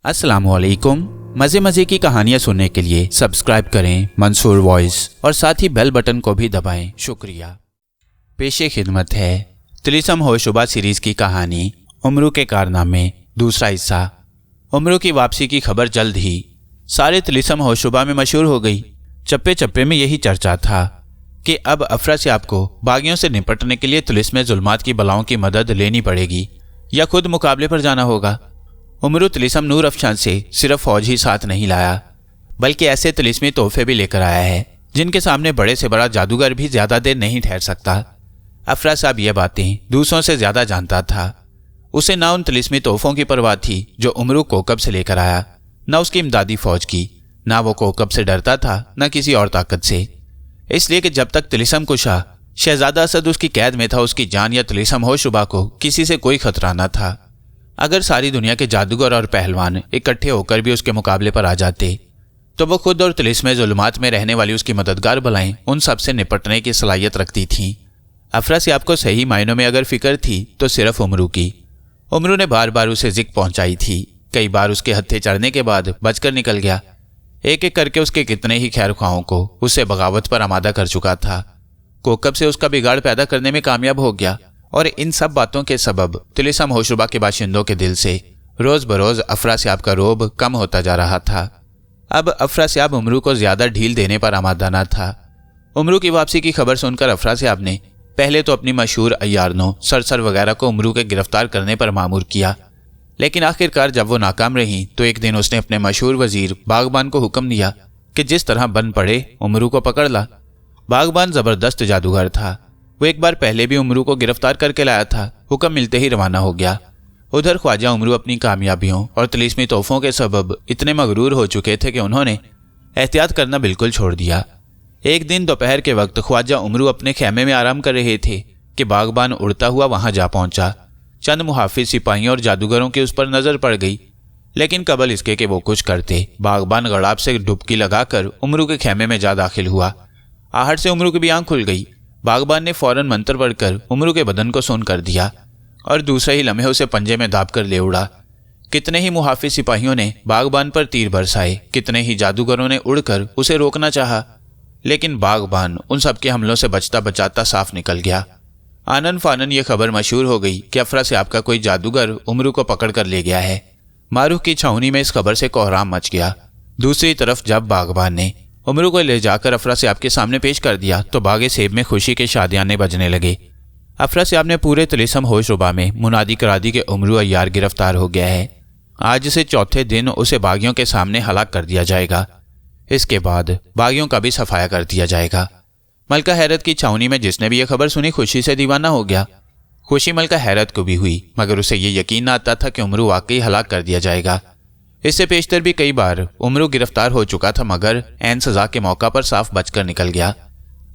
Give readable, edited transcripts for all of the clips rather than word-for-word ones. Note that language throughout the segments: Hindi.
अस्सलामुअलैकुम। मज़े मज़े की कहानियाँ सुनने के लिए सब्सक्राइब करें मंसूर वॉइस और साथ ही बेल बटन को भी दबाएं। शुक्रिया। पेशे खिदमत है तिलिस्म होशुबा सीरीज़ की कहानी उमरू के कारनामे, दूसरा हिस्सा। उमरू की वापसी की खबर जल्द ही सारे तिलिस्म होशुबा में मशहूर हो गई। चप्पे चप्पे में यही चर्चा था कि अब अफरासियाब को बागियों से निपटने के लिए तिलिस्म जुल्मात की बलाओं की मदद लेनी पड़ेगी या खुद मुकाबले पर जाना होगा। उमरू तिलिस्म नूर अफशान से सिर्फ फौज ही साथ नहीं लाया, बल्कि ऐसे तिलिस्मी तोहफे भी लेकर आया है जिनके सामने बड़े से बड़ा जादूगर भी ज्यादा देर नहीं ठहर सकता। अफरासियाब ये बातें दूसरों से ज्यादा जानता था। उसे ना उन तिलिस्मी तोहफों की परवाह थी जो उमरू कोकब से लेकर आया, न उसकी इमदादी फौज की। ना वो कोकब से डरता था, न किसी और ताकत से। इसलिए कि जब तक तिलिस्म कुशा शहजादा असद उसकी कैद में था, उसकी जान या तिलिस्म होशुबा को किसी से कोई खतरा न था। अगर सारी दुनिया के जादूगर और पहलवान इकट्ठे होकर भी उसके मुकाबले पर आ जाते तो वो खुद और तिलिस्म जुल्मात में रहने वाली उसकी मददगार बलाएं उन सब से निपटने की सलाहियत रखती थीं। अफरासियाब को सही मायनों में अगर फिक्र थी तो सिर्फ उमरू की। उमरू ने बार बार उसे जिक पहुंचाई थी। कई बार उसके हत्थे चढ़ने के बाद बचकर निकल गया। एक एक करके उसके कितने ही खैर ख्वाहों को उसे बगावत पर आमादा कर चुका था। कोकब से उसका बिगाड़ पैदा करने में कामयाब हो गया और इन सब बातों के सबब तिलिस्म होशुबा के बाशिंदों के दिल से रोज बरोज अफरासियाब का रोब कम होता जा रहा था। अब अफरासियाब उमरू को ज्यादा ढील देने पर आमादा न था। उमरू की वापसी की खबर सुनकर अफरासियाब ने पहले तो अपनी मशहूर अय्यारनों, सरसर वगैरह को उमरू के गिरफ्तार करने पर मामूर किया, लेकिन आखिरकार जब वो नाकाम रही तो एक दिन उसने अपने मशहूर वजीर बागबान को हुक्म दिया कि जिस तरह बन पड़े उमरू को पकड़ ला। बागबान जबरदस्त जादूगर था। वो एक बार पहले भी उमरू को गिरफ्तार करके लाया था। हुक्म मिलते ही रवाना हो गया। उधर ख्वाजा उमरू अपनी कामयाबियों और तिलिस्मी तोहफों के सबब इतने मगरूर हो चुके थे कि उन्होंने एहतियात करना बिल्कुल छोड़ दिया। एक दिन दोपहर के वक्त ख्वाजा उमरू अपने खेमे में आराम कर रहे थे कि बागबान उड़ता हुआ वहां जा पहुंचा। चंद मुहाफिज सिपाहियों और जादूगरों की उस पर नजर पड़ गई, लेकिन कबल इसके कि वो कुछ करते, बागबान गड़ाब से डुबकी लगाकर उमरू के खेमे में जा दाखिल हुआ। आहट से उमरू की भी आंख खुल गई। बागबान ने फौरन मंत्र पढ़कर उमरू के बदन को सून कर दिया और दूसरे ही लम्हे उसे पंजे में दाब कर ले उड़ा। कितने ही मुहाफिज सिपाहियों ने बागबान पर तीर बरसाए, कितने ही जादूगरों ने उड़कर उसे रोकना चाहा, लेकिन बागबान उन सबके हमलों से बचता बचाता साफ निकल गया। आनन फानन ये खबर मशहूर हो गई कि अफरासियाब का कोई जादूगर उमरू को पकड़ कर ले गया है। मारूफ की छावनी में इस खबर से कोहराम मच गया। दूसरी तरफ जब बागबान ने उमरू को ले जाकर अफरासियाब के सामने पेश कर दिया तो बागे सेब में खुशी के शादियाने बजने लगे। अफरासियाब ने पूरे तिलिस्म होशुबा में मुनादी करा दी कि उमरू अय्यार गिरफ्तार हो गया है। आज से चौथे दिन उसे बागियों के सामने हलाक कर दिया जाएगा। इसके बाद बागियों का भी सफाया कर दिया जाएगा। मलका हैरत की छावनी में जिसने भी यह खबर सुनी खुशी से दीवाना हो गया। खुशी मलका हैरत को भी हुई, मगर उसे ये यकीन न आता था कि उमरू वाकई हलाक कर दिया जाएगा। इससे पेशतर भी कई बार उमरू गिरफ्तार हो चुका था, मगर ऐन सजा के मौका पर साफ बचकर निकल गया।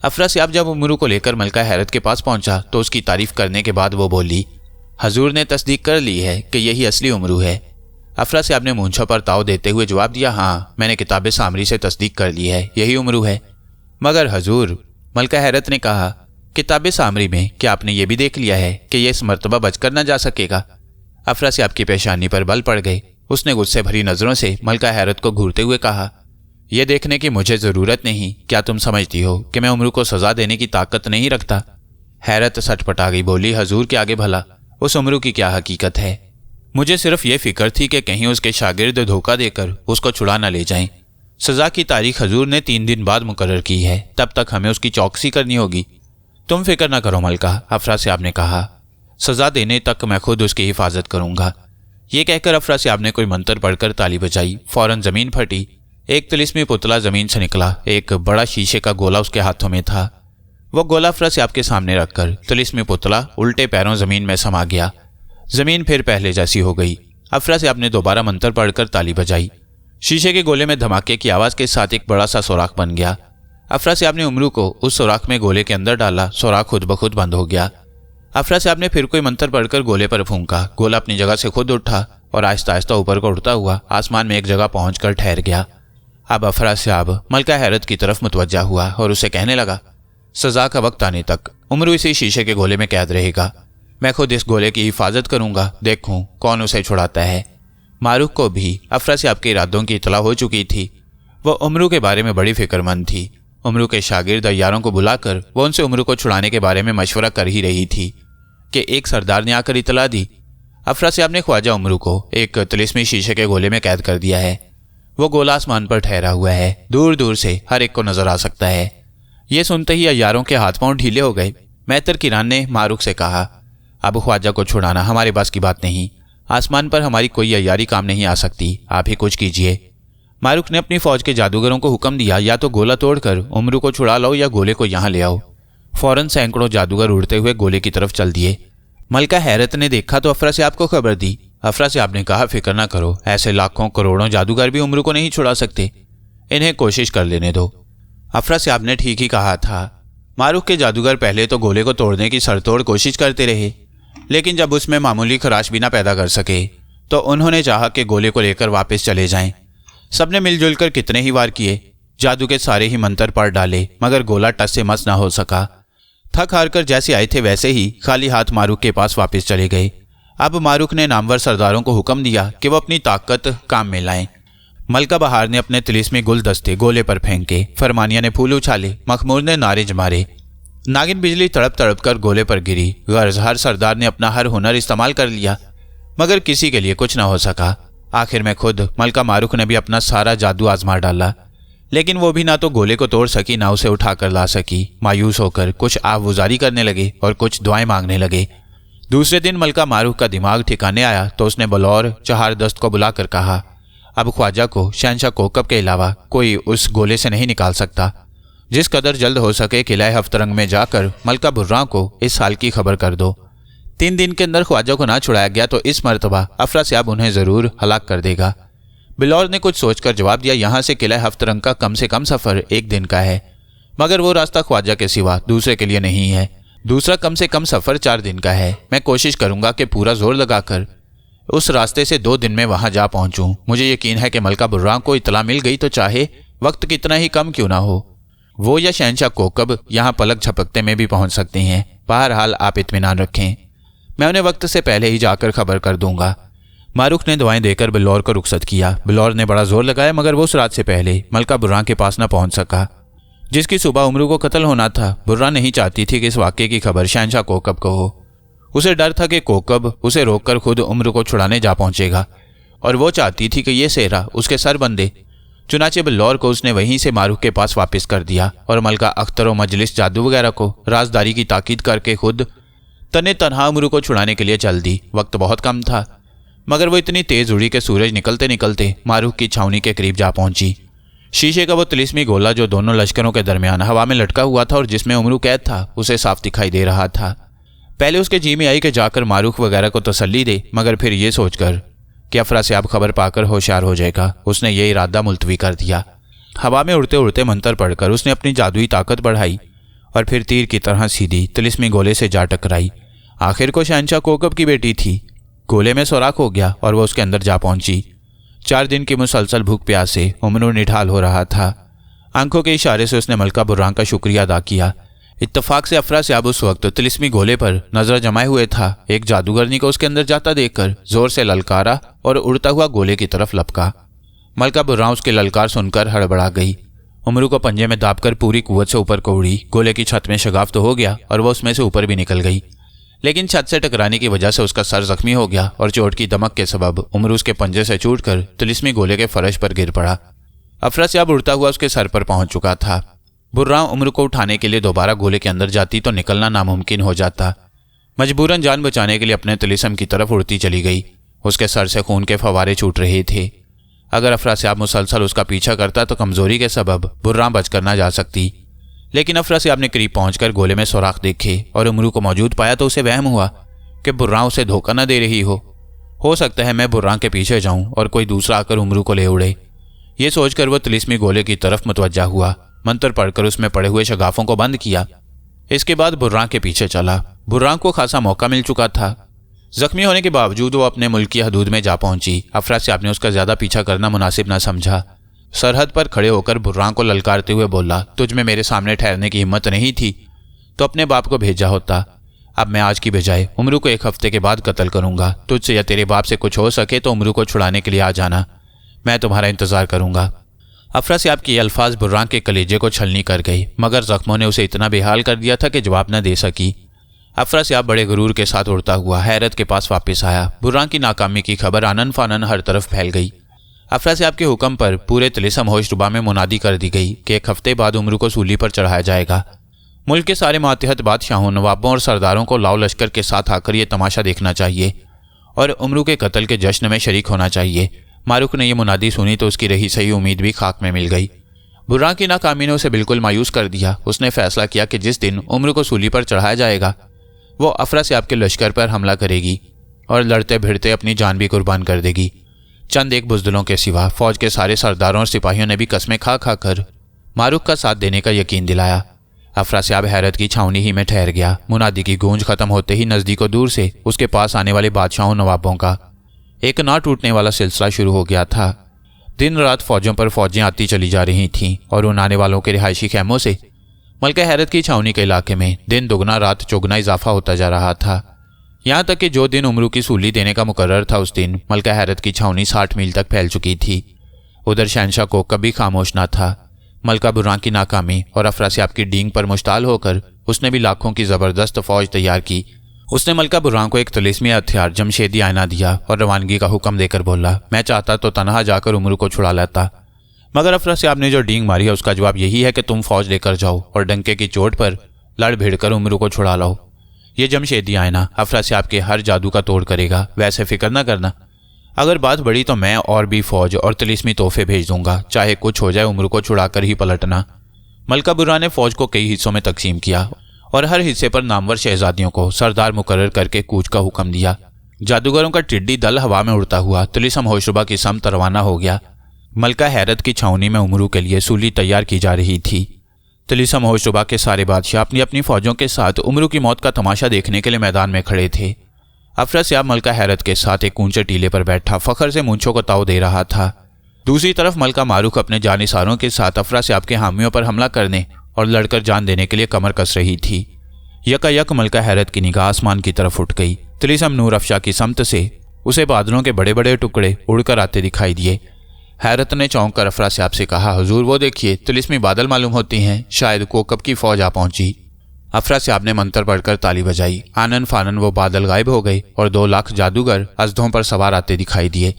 अफरासियाब जब उमरू को लेकर मलका हैरत के पास पहुंचा तो उसकी तारीफ करने के बाद वो बोली, हजूर ने तस्दीक कर ली है कि यही असली उमरू है। अफरासियाब ने मूंछों पर ताव देते हुए जवाब दिया, हाँ, मैंने किताब सामरी से तस्दीक कर ली है, यही उमरू है। मगर हजूर, मलका हैरत ने कहा, किताब सामरी में क्या आपने ये भी देख लिया है कि यह इस मर्तबा बचकर न जा सकेगा? अफरासियाब की पेशानी पर बल पड़ गए। उसने गुस्से भरी नजरों से मलका हैरत को घूरते हुए कहा, यह देखने की मुझे जरूरत नहीं, क्या तुम समझती हो कि मैं उमरू को सजा देने की ताकत नहीं रखता? हैरत सटपटा गई, बोली, हजूर के आगे भला उस उमरू की क्या हकीकत है? मुझे सिर्फ ये फिक्र थी कि कहीं उसके शागिर्द धोखा देकर उसको छुड़ा न ले जाएं। सजा की तारीख हजूर ने 3 दिन बाद मुकर्रर की है, तब तक हमें उसकी चौकसी करनी होगी। तुम फिक्र न करो मलका, अफरासियाब ने कहा, सजा देने तक मैं खुद उसकी हिफाजत करूंगा। ये कहकर अफरासियाब ने कोई मंत्र पढ़कर ताली बजाई। फौरन जमीन फटी। एक तिलिस्मी पुतला जमीन से निकला। एक बड़ा शीशे का गोला उसके हाथों में था। वो गोला अफरासियाब के सामने रखकर तिलिस्मी पुतला उल्टे पैरों जमीन में समा गया। जमीन फिर पहले जैसी हो गई। अफरासियाब ने दोबारा मंत्र पढ़कर ताली बजाई। शीशे के गोले में धमाके की आवाज के साथ एक बड़ा सा सुराख बन गया। अफरासियाब ने उमरू को उस सुराख में गोले के अंदर डाला। सुराख खुद ब खुद बंद हो गया। अफरासियाब ने फिर कोई मंत्र पढ़कर गोले पर फूंका। गोला अपनी जगह से खुद उठा और आहिस्ता आहिस्ता ऊपर को उड़ता हुआ आसमान में एक जगह पहुंचकर ठहर गया। अब अफरासियाब मलका हैरत की तरफ मुतवज्जा हुआ और उसे कहने लगा, सजा का वक्त आने तक उमरू इसी शीशे के गोले में कैद रहेगा। मैं खुद इस गोले की हिफाजत करूंगा, देखूं कौन उसे छुड़ाता है। मारूख को भी अफरासियाब के इरादों की इतला हो चुकी थी। वो उमरू के बारे में बड़ी फिक्रमंद थी। उमरू के शागिर्द यारों को बुलाकर वो उनसे उमरू को छुड़ाने के बारे में मशवरा कर ही रही थी कि एक सरदार ने आकर इतला दी, अफरासियाब ने ख्वाजा उमरू को एक तिलिस्मी शीशे के गोले में कैद कर दिया है। वो गोला आसमान पर ठहरा हुआ है, दूर दूर से हर एक को नजर आ सकता है। ये सुनते ही अय्यारों के हाथ पांव ढीले हो गए। मेहतर किरान ने मारूख से कहा, अब ख्वाजा को छुड़ाना हमारे बस की बात नहीं। आसमान पर हमारी कोई अय्यारी काम नहीं आ सकती, आप ही कुछ कीजिए। मारूख ने अपनी फौज के जादूगरों को हुक्म दिया, या तो गोला तोड़कर उमरू को छुड़ा लाओ या गोले को यहाँ ले आओ। फौरन सैकड़ों जादूगर उड़ते हुए गोले की तरफ चल दिए। मलका हैरत ने देखा तो अफरासियाब को खबर दी। अफरासियाब ने कहा, फिक्र ना करो, ऐसे लाखों करोड़ों जादूगर भी उमरू को नहीं छुड़ा सकते, इन्हें कोशिश कर लेने दो। अफरासियाब ने ठीक ही कहा था। मारूख के जादूगर पहले तो गोले को तोड़ने की सरतोड़ कोशिश करते रहे, लेकिन जब उसमें मामूली खराश भी ना पैदा कर सके तो उन्होंने चाहा कि गोले को लेकर वापस चले जाएं। सबने मिलजुल कर कितने ही वार किए, जादू के सारे ही मंत्र पढ़ डाले, मगर गोला टस से मस ना हो सका। थक हार कर जैसे आए थे वैसे ही खाली हाथ मारूख के पास वापस चले गए। अब मारूख ने नामवर सरदारों को हुक्म दिया कि वो अपनी ताकत काम में लाएं। मलका बहार ने अपने तिलिस्मी गुलदस्ते गोले पर फेंके, फरमानिया ने फूल उछाले, मखमूर ने नारे मारे, नागिन बिजली तड़प तड़प कर गोले पर गिरी। गर्ज हर सरदार ने अपना हर हुनर इस्तेमाल कर लिया, मगर किसी के लिए कुछ न हो सका। आखिर में खुद मलका मारूख ने भी अपना सारा जादू आजमा डाला, लेकिन वो भी ना तो गोले को तोड़ सकी ना उसे उठाकर ला सकी। मायूस होकर कुछ आवुजारी करने लगे और कुछ दुआएं मांगने लगे। दूसरे दिन मलका मारूख का दिमाग ठिकाने आया तो उसने बलौर चहारदस्त को बुलाकर कहा, अब ख्वाजा को शहंशाह कोकब के अलावा कोई उस गोले से नहीं निकाल सकता। जिस कदर जल्द हो सके किला हफ्तरंग में जाकर मलका बुर्रां को इस हाल की खबर कर दो। 3 दिन के अंदर ख्वाजा को ना छुड़ाया गया तो इस मर्तबा अफरासियाब उन्हें जरूर हलाक कर देगा। बिलौर ने कुछ सोचकर जवाब दिया, यहाँ से किला हफ्तरंग का कम से कम सफर 1 दिन का है, मगर वो रास्ता ख्वाजा के सिवा दूसरे के लिए नहीं है। दूसरा कम से कम सफर 4 दिन का है। मैं कोशिश करूंगा कि पूरा जोर लगाकर उस रास्ते से 2 दिन में वहां जा पहुंचूं। मुझे यकीन है कि मलका बुर्रां को इतला मिल गई तो चाहे वक्त कितना ही कम क्यों ना हो, वो या शहंशाह कोकब यहाँ पलक झपकते में भी पहुंच सकते हैं। बहरहाल आप इत्मीनान रखें, मैं उन्हें वक्त से पहले ही जाकर खबर कर दूंगा। मारूख ने दुआएं देकर बिलौर को रुखसत किया। बिलौर ने बड़ा जोर लगाया, मगर वो उस रात से पहले मलका बुर्रां के पास न पहुंच सका, जिसकी सुबह उमरू को कत्ल होना था। बुर्रां नहीं चाहती थी कि इस वाक़े की खबर शहंशाह कोकब को हो। उसे डर था कि कोकब उसे रोककर खुद उमरू को छुड़ाने जा पहुंचेगा, और वो चाहती थी कि ये सेहरा उसके सर बंधे। चुनाचे बिल्लौर को उसने वहीं से मारूख के पास वापस कर दिया और मलका अख्तर और मजलिस जादू वगैरह को राजदारी की ताकीद करके खुद तने तनहा उमरू को छुड़ाने के लिए चल दी। वक्त बहुत कम था, मगर वो इतनी तेज उड़ी कि सूरज निकलते निकलते मारूख की छावनी के करीब जा पहुंची। शीशे का वो तिलिस्मी गोला जो दोनों लश्करों के दरमियान हवा में लटका हुआ था और जिसमें उमरू कैद था, उसे साफ दिखाई दे रहा था। पहले उसके जी में आई कि जाकर मारूख वगैरह को तसल्ली दे, मगर फिर ये सोचकर कि अफरासियाब खबर पाकर होशियार हो जाएगा, उसने ये इरादा मुलतवी कर दिया। हवा में उड़ते उड़ते मंतर पढ़कर उसने अपनी जादुई ताकत बढ़ाई और फिर तीर की तरह सीधी तिलिस्मी गोले से जा टकराई। आखिर को शहंशाह कोकब की बेटी थी। गोले में सुराख हो गया और वह उसके अंदर जा पहुंची। 4 दिन की मुसलसल भूख प्यास से उमरू निढाल हो रहा था। आंखों के इशारे से उसने मलका बुर्रां का शुक्रिया अदा किया। इत्तफाक से अफरासियाब उस वक्त तिलिस्मी गोले पर नजर जमाए हुए था। एक जादूगरनी को उसके अंदर जाता देखकर जोर से ललकारा और उड़ता हुआ गोले की तरफ लपका। मलका बुर्रां उसके ललकार सुनकर हड़बड़ा गई। उमरू को पंजे में दाबकर पूरी कुव्वत से ऊपर को उड़ी। गोले की छत में शगाफ तो हो गया और वह उसमें से ऊपर भी निकल गई, लेकिन छत से टकराने की वजह से उसका सर जख्मी हो गया और चोट की दमक के सबब उमरू उसके पंजे से छूटकर तिलिस्मी गोले के फर्श पर गिर पड़ा। अफरासियाब उड़ता हुआ उसके सर पर पहुंच चुका था। बुर्रां उमरू को उठाने के लिए दोबारा गोले के अंदर जाती तो निकलना नामुमकिन हो जाता। मजबूरन जान बचाने के लिए अपने तिलिस्म की तरफ उड़ती चली गई। उसके सर से खून के फवारे छूट रहे थे। अगर अफरासियाब मुसलसल उसका पीछा करता तो कमजोरी के सबब बुर्रां बचकर ना जा सकती, लेकिन अफरासियाब ने करीब पहुंचकर गोले में सुराख देखे और उमरू को मौजूद पाया तो उसे वहम हुआ कि बुर्रां उसे धोखा न दे रही हो सकता है मैं बुर्रां के पीछे जाऊं और कोई दूसरा आकर उमरू को ले उड़े। ये सोचकर वह तिलिस्मी गोले की तरफ मुतवज्जा हुआ। मंत्र पढ़कर उसमें पड़े हुए शगाफों को बंद किया। इसके बाद बुर्रां के पीछे चला। बुर्रां को खासा मौका मिल चुका था। जख्मी होने के बावजूद वो अपने मुल्क की हदूद में जा पहुंची। अफरासियाब ने उसका ज्यादा पीछा करना मुनासिब न समझा। सरहद पर खड़े होकर बुर्रां को ललकारते हुए बोला, तुझ में मेरे सामने ठहरने की हिम्मत नहीं थी तो अपने बाप को भेजा होता। अब मैं आज की बजाय उमरू को 1 हफ्ते के बाद कत्ल करूंगा। तुझसे या तेरे बाप से कुछ हो सके तो उमरू को छुड़ाने के लिए आ जाना, मैं तुम्हारा इंतजार करूंगा। अफरासियाब के अल्फाज बुर्रान के कलेजे को छलनी कर गई, मगर जख्मों ने उसे इतना बेहाल कर दिया था कि जवाब न दे सकी। अफरासियाब बड़े गुरूर के साथ उड़ता हुआ हैरत के पास वापस आया। बुर्रान की नाकामी की खबर आनन फानन हर तरफ फैल गई। अफरासियाब के हुक्म पर पूरे तिलिस्म होशरुबा में मुनादी कर दी गई कि 1 हफ्ते बाद उमरू को सूली पर चढ़ाया जाएगा। मुल्क के सारे मातहत बादशाहों, नवाबों और सरदारों को लाओ लश्कर के साथ आकर यह तमाशा देखना चाहिए और उमरू के कत्ल के जश्न में शरीक होना चाहिए। मारूख ने यह मुनादी सुनी तो उसकी रही सही उम्मीद भी खाक में मिल गई। बुर्रान की नाकामी ने उसे बिल्कुल मायूस कर दिया। उसने फैसला किया कि जिस दिन उमरू को सूली पर चढ़ाया जाएगा वो अफरासियाब के लश्कर पर हमला करेगी और लड़ते भिड़ते अपनी जान भी कुर्बान कर देगी। चंद एक बुजदिलों के सिवा फौज के सारे सरदारों और सिपाहियों ने भी कस्में खा खा कर मारूख का साथ देने का यकीन दिलाया। अफरासियाब हैरत की छावनी ही में ठहर गया। मुनादी की गूंज खत्म होते ही नज़दीक दूर से उसके पास आने वाले बादशाहों नवाबों का एक ना टूटने वाला सिलसिला शुरू हो गया था। दिन रात फौजों पर फौजें आती चली जा रही थीं और उन आने वालों के रिहायशी खैमों से मलका हैरत की छावनी के इलाके में दिन दुगना रात चौगुना इजाफा होता जा रहा था। यहाँ तक कि जो दिन उमरू की सूली देने का मुकर्रर था उस दिन मलका हैरत की छावनी 60 मील तक फैल चुकी थी। उधर शहनशाह को कभी खामोश न था। मलका बुर्रान की नाकामी और अफरासियाब की डींग पर मुश्ताल होकर उसने भी लाखों की ज़बरदस्त फौज तैयार की। उसने मलका बुर्रान को एक तिलिस्मी हथियार जमशेदी आयना दिया और रवानगी का हुक्म देकर बोला, मैं चाहता तो तनहा जाकर उमरू को छुड़ा लेता, मगर अफरासियाब ने जो डींग मारी है उसका जवाब यही है कि तुम फौज लेकर जाओ और डंके की चोट पर लड़ भिड़ कर उमरू को छुड़ा लाओ। ये जमशेदी आयना अफरासियाब के हर जादू का तोड़ करेगा। वैसे फिक्र न करना, अगर बात बढ़ी तो मैं और भी फौज और तिलिस्मी तोहफे भेज दूंगा, चाहे कुछ हो जाए उमरू को छुड़ाकर ही पलटना। मलका बुर्रान ने फौज को कई हिस्सों में तकसीम किया और हर हिस्से पर नामवर शहजादियों को सरदार मुकर्रर करके कूच का हुक्म दिया। जादूगरों का टिड्डी दल हवा में उड़ता हुआ तिलिस्म होशरुबा की समत रवाना हो गया। मलका हैरत की छावनी में उमरू के लिए सूली तैयार की जा रही थी। तिलिस्म होशरुबा के सारे बादशाह अपनी अपनी फौजों के साथ उमरू की मौत का तमाशा देखने के लिए मैदान में खड़े थे। अफरासियाब मलका हैरत के साथ एक ऊंचे टीले पर बैठा फखर से मूंछों को ताव दे रहा था। दूसरी तरफ मलका मारूख अपने जानिसारों के साथ अफरासियाब के हामियों पर हमला करने और लड़कर जान देने के लिए कमर कस रही थी। यकायक मलका हैरत की निगाह आसमान की तरफ उठ गई। तिलिस्म नूर अफशा की समत से उसे बादलों के बड़े बड़े टुकड़े उड़कर आते दिखाई दिए। हैरत ने चौंक कर अफरासियाब से कहा, हुजूर वो देखिए, तिलिस्मी बादल मालूम होती हैं, शायद कोकब की फौज आ पहुंची। अफरासियाब ने मंत्र पढ़कर ताली बजाई। आनन फानन वो बादल गायब हो गए और 2 लाख जादूगर अजदों पर सवार आते दिखाई दिए।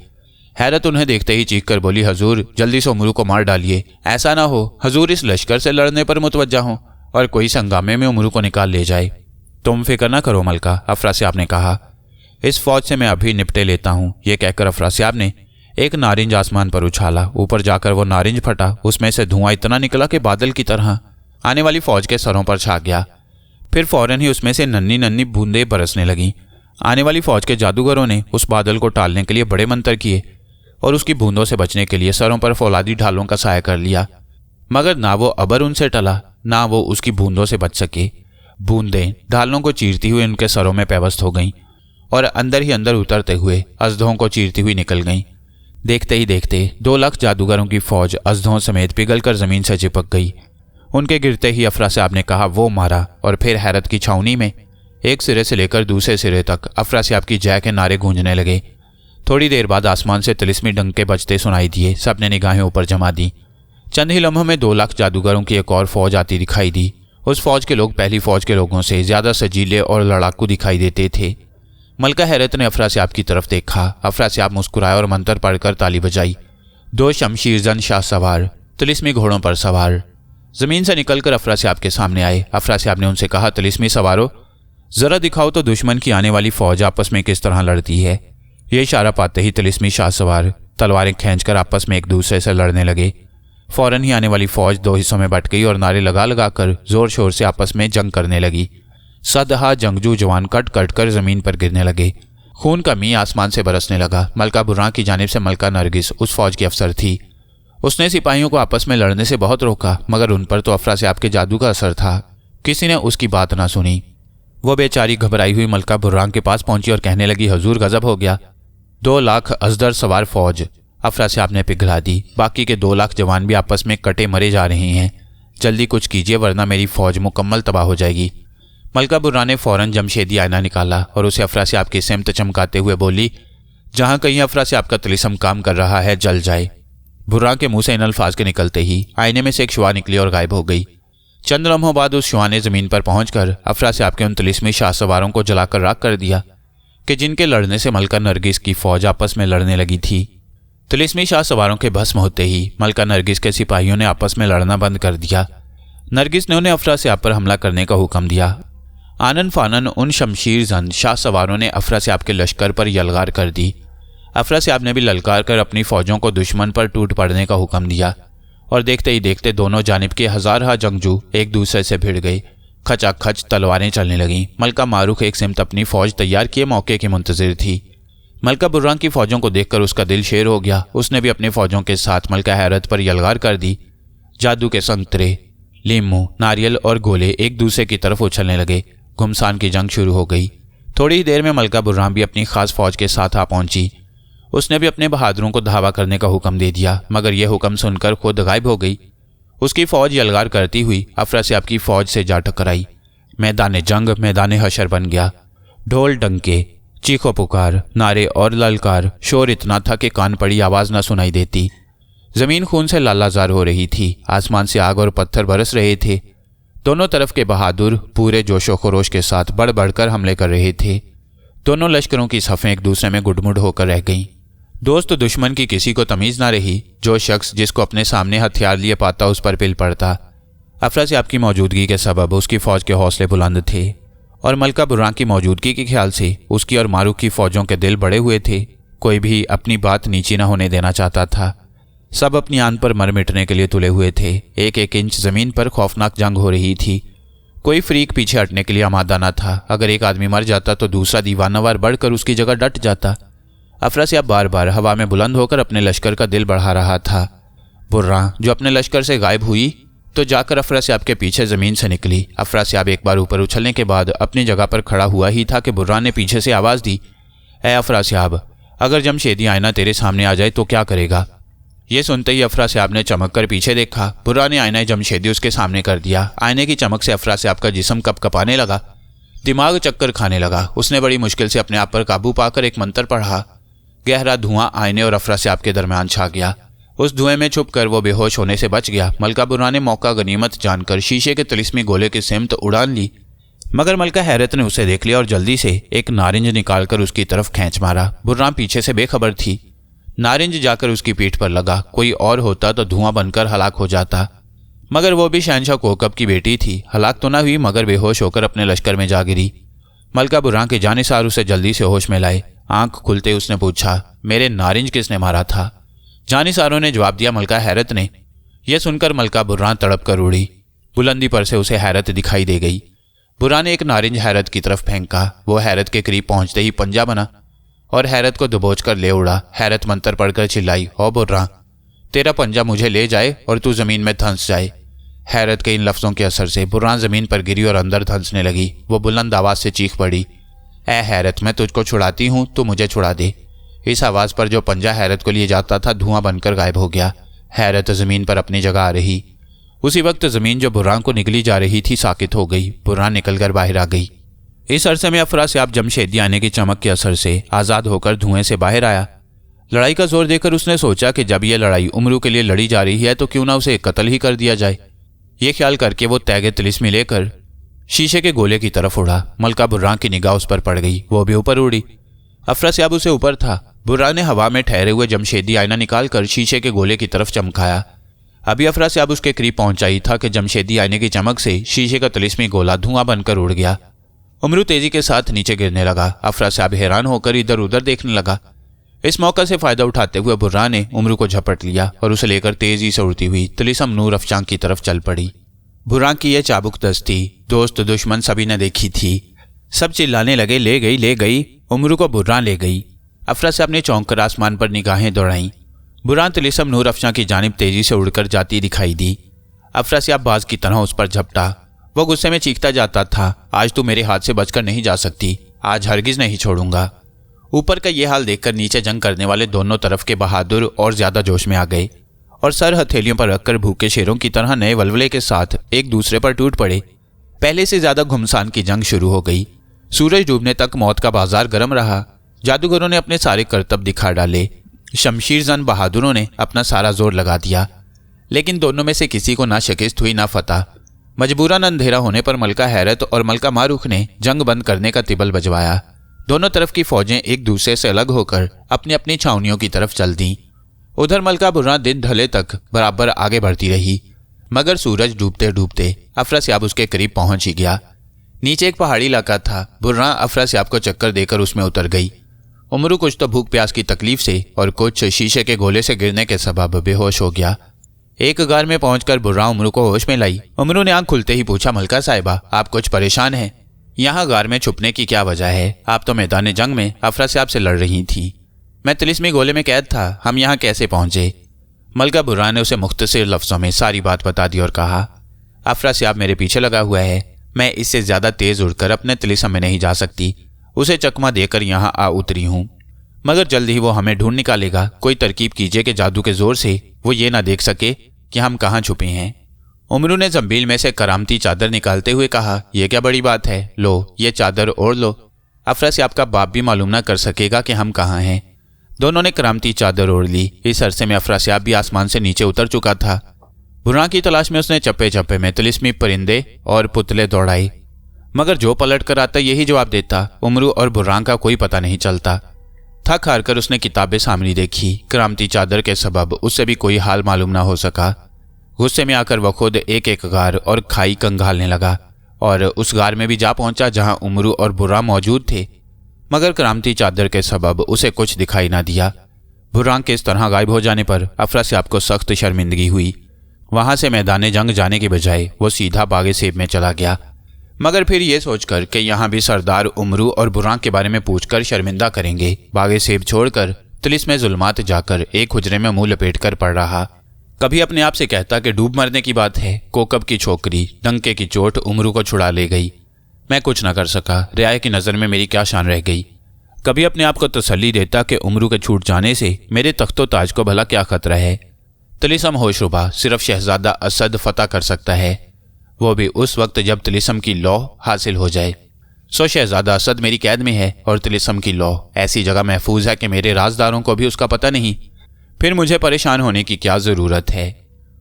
हैरत उन्हें देखते ही चीख कर बोली, हुजूर जल्दी से उमरू को मार डालिए, ऐसा ना हो हुजूर इस लश्कर से लड़ने पर मुतवज्जा हों और कोई संगामे में उमरू को निकाल ले जाए। तुम फिक्र ना करो मलका, अफरासियाब ने कहा, इस फौज से मैं अभी निपटे लेता हूँ। ये कहकर अफरासियाब ने एक नारिंज आसमान पर उछाला। ऊपर जाकर वो नारिंज फटा, उसमें से धुआं इतना निकला कि बादल की तरह आने वाली फौज के सरों पर छा गया। फिर फौरन ही उसमें से नन्ही नन्ही बूंदें बरसने लगीं। आने वाली फौज के जादूगरों ने उस बादल को टालने के लिए बड़े मंत्र किए और उसकी बूंदों से बचने के लिए सरों पर फौलादी ढालों का साया कर लिया, मगर ना वो अबर उनसे टला ना वो उसकी बूंदों से बच सके। बूंदें ढालों को चीरती हुई उनके सरों में पैवस्त हो गईं और अंदर ही अंदर उतरते हुए अजदों को चीरती हुई निकल गईं। देखते ही देखते 2 लाख जादूगरों की फौज अजदों समेत पिघलकर जमीन से चिपक गई। उनके गिरते ही अफरासियाब ने कहा, वो मारा, और फिर हैरत की छावनी में एक सिरे से लेकर दूसरे सिरे तक अफरासियाब की जय के नारे गूंजने लगे। थोड़ी देर बाद आसमान से तिलिस्मी डंके बजते सुनाई दिए। सबने निगाहें ऊपर जमा दी। चंद ही लम्हों में 2 लाख जादूगरों की एक और फौज आती दिखाई दी। उस फौज के लोग पहली फौज के लोगों से ज्यादा सजीले और लड़ाकू दिखाई देते थे। मलका हैरत ने अफरासियाब की तरफ देखा। अफरासियाब मुस्कुराए और मंत्र पढ़कर ताली बजाई। 2 शमशीरजन शाह सवार तिलिस्मी घोड़ों पर सवार जमीन से निकलकर अफरासियाब के सामने आए। अफरासियाब ने उनसे कहा, तिलिस्मी सवारों, जरा दिखाओ तो दुश्मन की आने वाली फौज आपस में किस तरह लड़ती है। ये इशारा पाते ही तिलिस्मी शाह सवार तलवारें खींचकर आपस में एक दूसरे से लड़ने लगे। फौरन ही आने वाली फौज 2 हिस्सों में बट गई और नारे लगा लगा कर जोर शोर से आपस में जंग करने लगी। सदहा जंगजू जवान कट कट कर जमीन पर गिरने लगे। खून का मींह आसमान से बरसने लगा। मलका बुर्रान की जानिब से मलका नरगिस उस फौज की अफसर थी। उसने सिपाहियों को आपस में लड़ने से बहुत रोका, मगर उन पर तो अफरासियाब के जादू का असर था। किसी ने उसकी बात ना सुनी। वो बेचारी घबराई हुई मलका बुर्रान के पास पहुंची और कहने लगी, हुजूर गजब हो गया, 2 लाख अजदर सवार फौज अफरासियाब ने पिघला दी। बाकी के 2 लाख जवान भी आपस में कटे मरे जा रहे हैं। जल्दी कुछ कीजिए वरना मेरी फौज मुकम्मल तबाह हो जाएगी। मलका बुर्रा ने फौरन जमशेदी आईना निकाला और उसे अफरासियाब की सिमत चमकाते हुए बोली, जहां कहीं अफरासियाब का तिलिस्म काम कर रहा है जल जाए। बुर्रा के मुंह से इन अल्फाज के निकलते ही आईने में से एक शुआ निकली और गायब हो गई। चंद लम्हों बाद उस शुआ ने जमीन पर पहुंचकर अफरासियाब के उन तिलिस्मी शाह सवारों को जलाकर राख कर दिया कि जिनके लड़ने से मलका नरगिस की फौज आपस में लड़ने लगी थी। तिलिस्मी शाह सवारों के भस्म होते ही मलका नरगिस के सिपाहियों ने आपस में लड़ना बंद कर दिया। नरगिस ने उन्हें अफरासियाब पर हमला करने का हुक्म दिया। आनन फानन उन शमशीर जन शाह सवारों ने अफरासियाब के लश्कर पर यलगार कर दी। अफरासियाब ने भी ललकार कर अपनी फौजों को दुश्मन पर टूट पड़ने का हुक्म दिया और देखते ही देखते दोनों जानिब के हजारहा जंगजू एक दूसरे से भिड़ गए। खचाखच तलवारें चलने लगीं। मलका मारूख एक सिमत अपनी फौज तैयार किए मौके की मुंतजिर थी। मलका बुर्रा की फौजों को देखकर उसका दिल शेर हो गया। उसने भी अपनी फौजों के साथ मलका हैरत पर यलगार कर दी। जादू के संतरे, लीमू, नारियल और गोले एक दूसरे की तरफ उछलने लगे। घुमसान की जंग शुरू हो गई। थोड़ी ही देर में मलका बुर्रा भी अपनी खास फौज के साथ आ पहुंची। उसने भी अपने बहादुरों को धावा करने का हुक्म दे दिया, मगर यह हुक्म सुनकर खुद गायब हो गई। उसकी फौज यलगार करती हुई अफरासियाब की फौज से जा टकराई। मैदान जंग मैदान हशर बन गया। ढोल डंके, चीखो पुकार, नारे और ललकार, शोर इतना था कि कान पड़ी आवाज न सुनाई देती। जमीन खून से लालाजार हो रही थी। आसमान से आग और पत्थर बरस रहे थे। दोनों तरफ के बहादुर पूरे जोशो खरोश के साथ बढ़ बढ़कर हमले कर रहे थे। दोनों लश्करों की सफ़ें एक दूसरे में गुडमुड होकर रह गईं। दोस्त दुश्मन की किसी को तमीज़ ना रही। जो शख्स जिसको अपने सामने हथियार लिए पाता उस पर पिल पड़ता। अफरासियाब की मौजूदगी के सबब उसकी फ़ौज के हौसले बुलंद थे और मलका बुर्रा की मौजूदगी के ख्याल से उसकी और मारूख की फ़ौजों के दिल बड़े हुए थे। कोई भी अपनी बात नीची न होने देना चाहता था। सब अपनी आन पर मर मिटने के लिए तुले हुए थे। एक एक इंच ज़मीन पर खौफनाक जंग हो रही थी। कोई फ्रीक पीछे हटने के लिए आमादा न था। अगर एक आदमी मर जाता तो दूसरा दीवानावार बढ़कर उसकी जगह डट जाता। अफरासियाब बार बार हवा में बुलंद होकर अपने लश्कर का दिल बढ़ा रहा था। बुर्रा जो अपने लश्कर से गायब हुई तो जाकर अफरासियाब के पीछे ज़मीन से निकली। अफरासियाब एक बार ऊपर उछलने के बाद अपनी जगह पर खड़ा हुआ ही था कि बुर्रा ने पीछे से आवाज़ दी, ए अफरासियाब, अगर जमशेदी आईना तेरे सामने आ जाए तो क्या करेगा? ये सुनते ही अफरासियाब ने चमक कर पीछे देखा। बुर्रा ने आईना जमशेदी उसके सामने कर दिया। आईने की चमक से अफरासियाब का जिस्म कपकपाने लगा, दिमाग चक्कर खाने लगा। उसने बड़ी मुश्किल से अपने आप पर काबू पाकर एक मंत्र पढ़ा। गहरा धुआं आईने और अफरासियाब के दरमियान छा गया। उस धुएं में छुपकर वो बेहोश होने से बच गया। मलका बुर्रा ने मौका गनीमत जानकर शीशे के तिलिस्मी गोले की सिमत उड़ान ली, मगर मलका हैरत ने उसे देख लिया और जल्दी से एक नारिंज निकालकर उसकी तरफ खींच मारा। बुर्रा पीछे से बेखबर थी। नारिंज जाकर उसकी पीठ पर लगा। कोई और होता तो धुआं बनकर हलाक हो जाता, मगर वो भी शहनशाह कोकब की बेटी थी। हलाक तो ना हुई मगर बेहोश होकर अपने लश्कर में जा गिरी। मलका बुर्रा के जानिसार उसे जल्दी से होश में लाए। आंख खुलते उसने पूछा, मेरे नारिंज किसने मारा था? जानिसारों ने जवाब दिया, मलका हैरत ने। यह सुनकर मलका बुर्रा तड़प कर उड़ी। बुलंदी पर से उसे हैरत दिखाई दे गई। बुर्रा ने एक नारिंज हैरत की तरफ फेंका। वो हैरत के करीब पहुंचते ही पंजा बना और हैरत को दबोच कर ले उड़ा। हैरत मंत्र पढ़कर चिल्लाई, ओ बुर्रा, तेरा पंजा मुझे ले जाए और तू जमीन में धंस जाए। हैरत के इन लफ्जों के असर से बुर्रा जमीन पर गिरी और अंदर धंसने लगी। वो बुलंद आवाज से चीख पड़ी, ए हैरत, मैं तुझको छुड़ाती हूँ, तू मुझे छुड़ा दे। इस आवाज पर जो पंजा हैरत को लिए जाता था धुआं बनकर गायब हो गया। हैरत जमीन पर अपनी जगह आ रही। उसी वक्त जमीन जो बुर्रा को निकली जा रही थी साकित हो गई। बुर्रा निकलकर बाहर आ गई। इस अरसे में अफरासियाब जमशेदी आने की चमक के असर से आज़ाद होकर धुएं से बाहर आया। लड़ाई का जोर देखकर उसने सोचा कि जब यह लड़ाई उम्रू के लिए लड़ी जा रही है तो क्यों ना उसे कत्ल ही कर दिया जाए। ये ख्याल करके वो तैगे तिलिस्मी लेकर शीशे के गोले की तरफ उड़ा। मलका बुर्रा की निगाह उस पर पड़ गई। वो भी ऊपर उड़ी। अफरासियाब उसे ऊपर था। बुर्रा ने हवा में ठहरे हुए जमशेदी आईना निकालकर शीशे के गोले की तरफ चमकाया। अभी अफरासियाब उसके करीब पहुंचा ही था कि जमशेदी आईने की चमक से शीशे का तिलिस्मी गोला धुआं बनकर उड़ गया। उमरू तेजी के साथ नीचे गिरने लगा। अफरासियाब हैरान होकर इधर उधर देखने लगा। इस मौका से फायदा उठाते हुए बुर्रा ने उमरू को झपट लिया और उसे लेकर तेजी से उड़ती हुई तिलिस्म नूर अफशां की तरफ चल पड़ी। बुर्रा की यह चाबुक दस्ती दोस्त दुश्मन सभी ने देखी थी। सब चिल्लाने लगे, ले गई, ले गई, उमरू को बुर्रा ले गई। अफरासियाब ने चौंक कर आसमान पर निगाहें दौड़ाईं। बुर्रा तिलिस्म नूर अफशां की जानिब तेजी से उड़कर जाती दिखाई दी। अफरासियाब बाज की तरह उस पर झपटा। वो गुस्से में चीखता जाता था, आज तू मेरे हाथ से बचकर नहीं जा सकती, आज हरगिज नहीं छोड़ूंगा। ऊपर का यह हाल देखकर नीचे जंग करने वाले दोनों तरफ के बहादुर और ज्यादा जोश में आ गए और सर हथेलियों पर रखकर भूखे शेरों की तरह नए वलवले के साथ एक दूसरे पर टूट पड़े। पहले से ज्यादा घुमसान की जंग शुरू हो गई। सूरज डूबने तक मौत का बाजार गर्म रहा। जादूगरों ने अपने सारे करतब दिखा डाले। शमशीर जन बहादुरों ने अपना सारा जोर लगा दिया, लेकिन दोनों में से किसी को ना शिकस्त हुई ना फतह। मजबूरन अंधेरा होने पर मलका हैरत और मलका मारूख ने जंग बंद करने का तिबल बजवाया। दोनों तरफ की फौजें एक दूसरे से अलग होकर अपनी अपनी छावनियों की तरफ चल दी। उधर मलका बुर्रा दिन ढले तक बराबर आगे बढ़ती रही, मगर सूरज डूबते डूबते अफरासियाब उसके करीब पहुंच ही गया। नीचे एक पहाड़ी इलाका था। बुर्रा अफरासियाब को चक्कर देकर उसमें उतर गई। उमरू कुछ तो भूख प्यास की तकलीफ से और कुछ शीशे के गोले से गिरने के सबब बेहोश हो गया। एक गार में पहुंचकर बुर्रा उमरू को होश में लाई। उमरू ने आंख खुलते ही पूछा, मलका साहिबा, आप कुछ परेशान हैं? यहाँ गार में छुपने की क्या वजह है? आप तो मैदान जंग में अफरासियाब से लड़ रही थी। मैं तिलिस्मी गोले में कैद था। हम यहाँ कैसे पहुंचे? मलका बुर्रा ने उसे मुख्तसर लफ्जों में सारी बात बता दी और कहा, अफरासियाब मेरे पीछे लगा हुआ है। मैं इससे ज्यादा तेज उड़कर अपने तिलिस्म में नहीं जा सकती। उसे चकमा देकर यहाँ आ उतरी हूँ, मगर जल्द ही वो हमें ढूंढ निकालेगा। कोई तरकीब कीजिए कि जादू के जोर से वो ये ना देख सके कि हम कहाँ छुपे हैं। उमरू ने जंबील में से करामती चादर निकालते हुए कहा, यह क्या बड़ी बात है, लो ये चादर ओढ़ लो। अफरासियाब का बाप भी मालूम ना कर सकेगा कि हम कहाँ हैं। दोनों ने करामती चादर ओढ़ ली। इस अरसे में अफरासियाब भी आसमान से नीचे उतर चुका था। बुर्रा की तलाश में उसने चप्पे चप्पे में तिलिस्मी परिंदे और पुतले दौड़ाए, मगर जो पलट कर आता यही जवाब देता। उमरू और बुर्रा का कोई पता नहीं चलता। थक हार कर उसने किताबें सामने देखी। करामती चादर के सबब उससे भी कोई हाल मालूम ना हो सका। गुस्से में आकर वह खुद एक एक गार और खाई कंगालने लगा और उस गार में भी जा पहुंचा जहां उमरू और बुर्रा मौजूद थे, मगर करामती चादर के सबब उसे कुछ दिखाई ना दिया। बुर्रा के इस तरह गायब हो जाने पर अफरासियाब को सख्त शर्मिंदगी हुई। वहां से मैदान जंग जाने के बजाय वो सीधा बागे सेब में चला गया, मगर फिर ये सोचकर कि यहाँ भी सरदार उमरू और बुर्रा के बारे में पूछकर शर्मिंदा करेंगे, बागे सेब छोड़कर तिलिस्म जुल्मात जाकर एक हुजरे में मुंह लपेट कर पड़ रहा। कभी अपने आप से कहता कि डूब मरने की बात है, कोकब की छोकरी डंके की चोट उमरू को छुड़ा ले गई, मैं कुछ न कर सका, रियाया की नज़र में मेरी क्या शान रह गई। कभी अपने आप को तसल्ली देता कि उमरू के छूट जाने से मेरे तख्तो ताज को भला क्या खतरा है। तिलिस्म होशरुबा सिर्फ शहजादा असद फतह कर सकता है, वो भी उस वक्त जब तिलिस्म की लौ हासिल हो जाए। सो शहजादा असद मेरी कैद में है और तिलिस्म की लौ ऐसी जगह महफूज है कि मेरे राजदारों को भी उसका पता नहीं। फिर मुझे परेशान होने की क्या जरूरत है।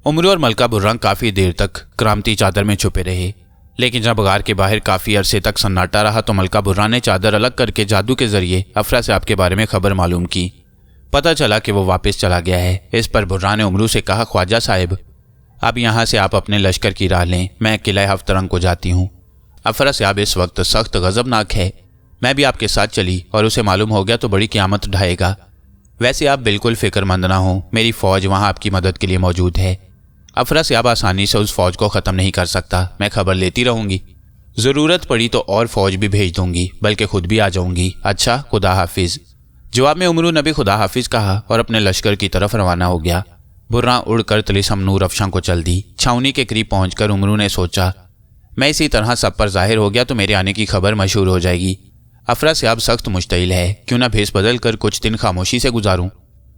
उमरू और मलका बुर्रा काफी देर तक करामती चादर में छुपे रहे, लेकिन जब गार के बाहर काफी अरसे तक सन्नाटा रहा तो मलका बुर्रा ने चादर अलग करके जादू के जरिए अफरासियाब के बारे में खबर मालूम की। पता चला कि वो वापस चला गया है। इस पर बुर्रा ने उमरू से कहा, ख्वाजा साहिब, अब यहाँ से आप अपने लश्कर की राह लें, मैं किला हफ्तरंग को जाती हूँ। अफरासियाब इस वक्त सख्त गजबनाक है। मैं भी आपके साथ चली और उसे मालूम हो गया तो बड़ी क़यामत ढाएगा। वैसे आप बिल्कुल फिक्रमंद ना हो, मेरी फौज वहाँ आपकी मदद के लिए मौजूद है। अफरासियाब आसानी से उस फौज को ख़त्म नहीं कर सकता। मैं खबर लेती रहूँगी, ज़रूरत पड़ी तो और फौज भी भेज दूंगी, बल्कि खुद भी आ जाऊंगी। अच्छा, खुदा हाफिज। जवाब में उमरू ने भी खुदा हाफिज कहा और अपने लश्कर की तरफ रवाना हो गया। बुर्रा उड़कर तिलिस्म नूर अफशां को चल दी। छावनी के करीब पहुंचकर उमरू ने सोचा, मैं इसी तरह सब पर जाहिर हो गया तो मेरे आने की खबर मशहूर हो जाएगी। अफरासियाब सख्त मुश्तइल है, क्यों ना भेस बदल कर कुछ दिन खामोशी से गुजारूं।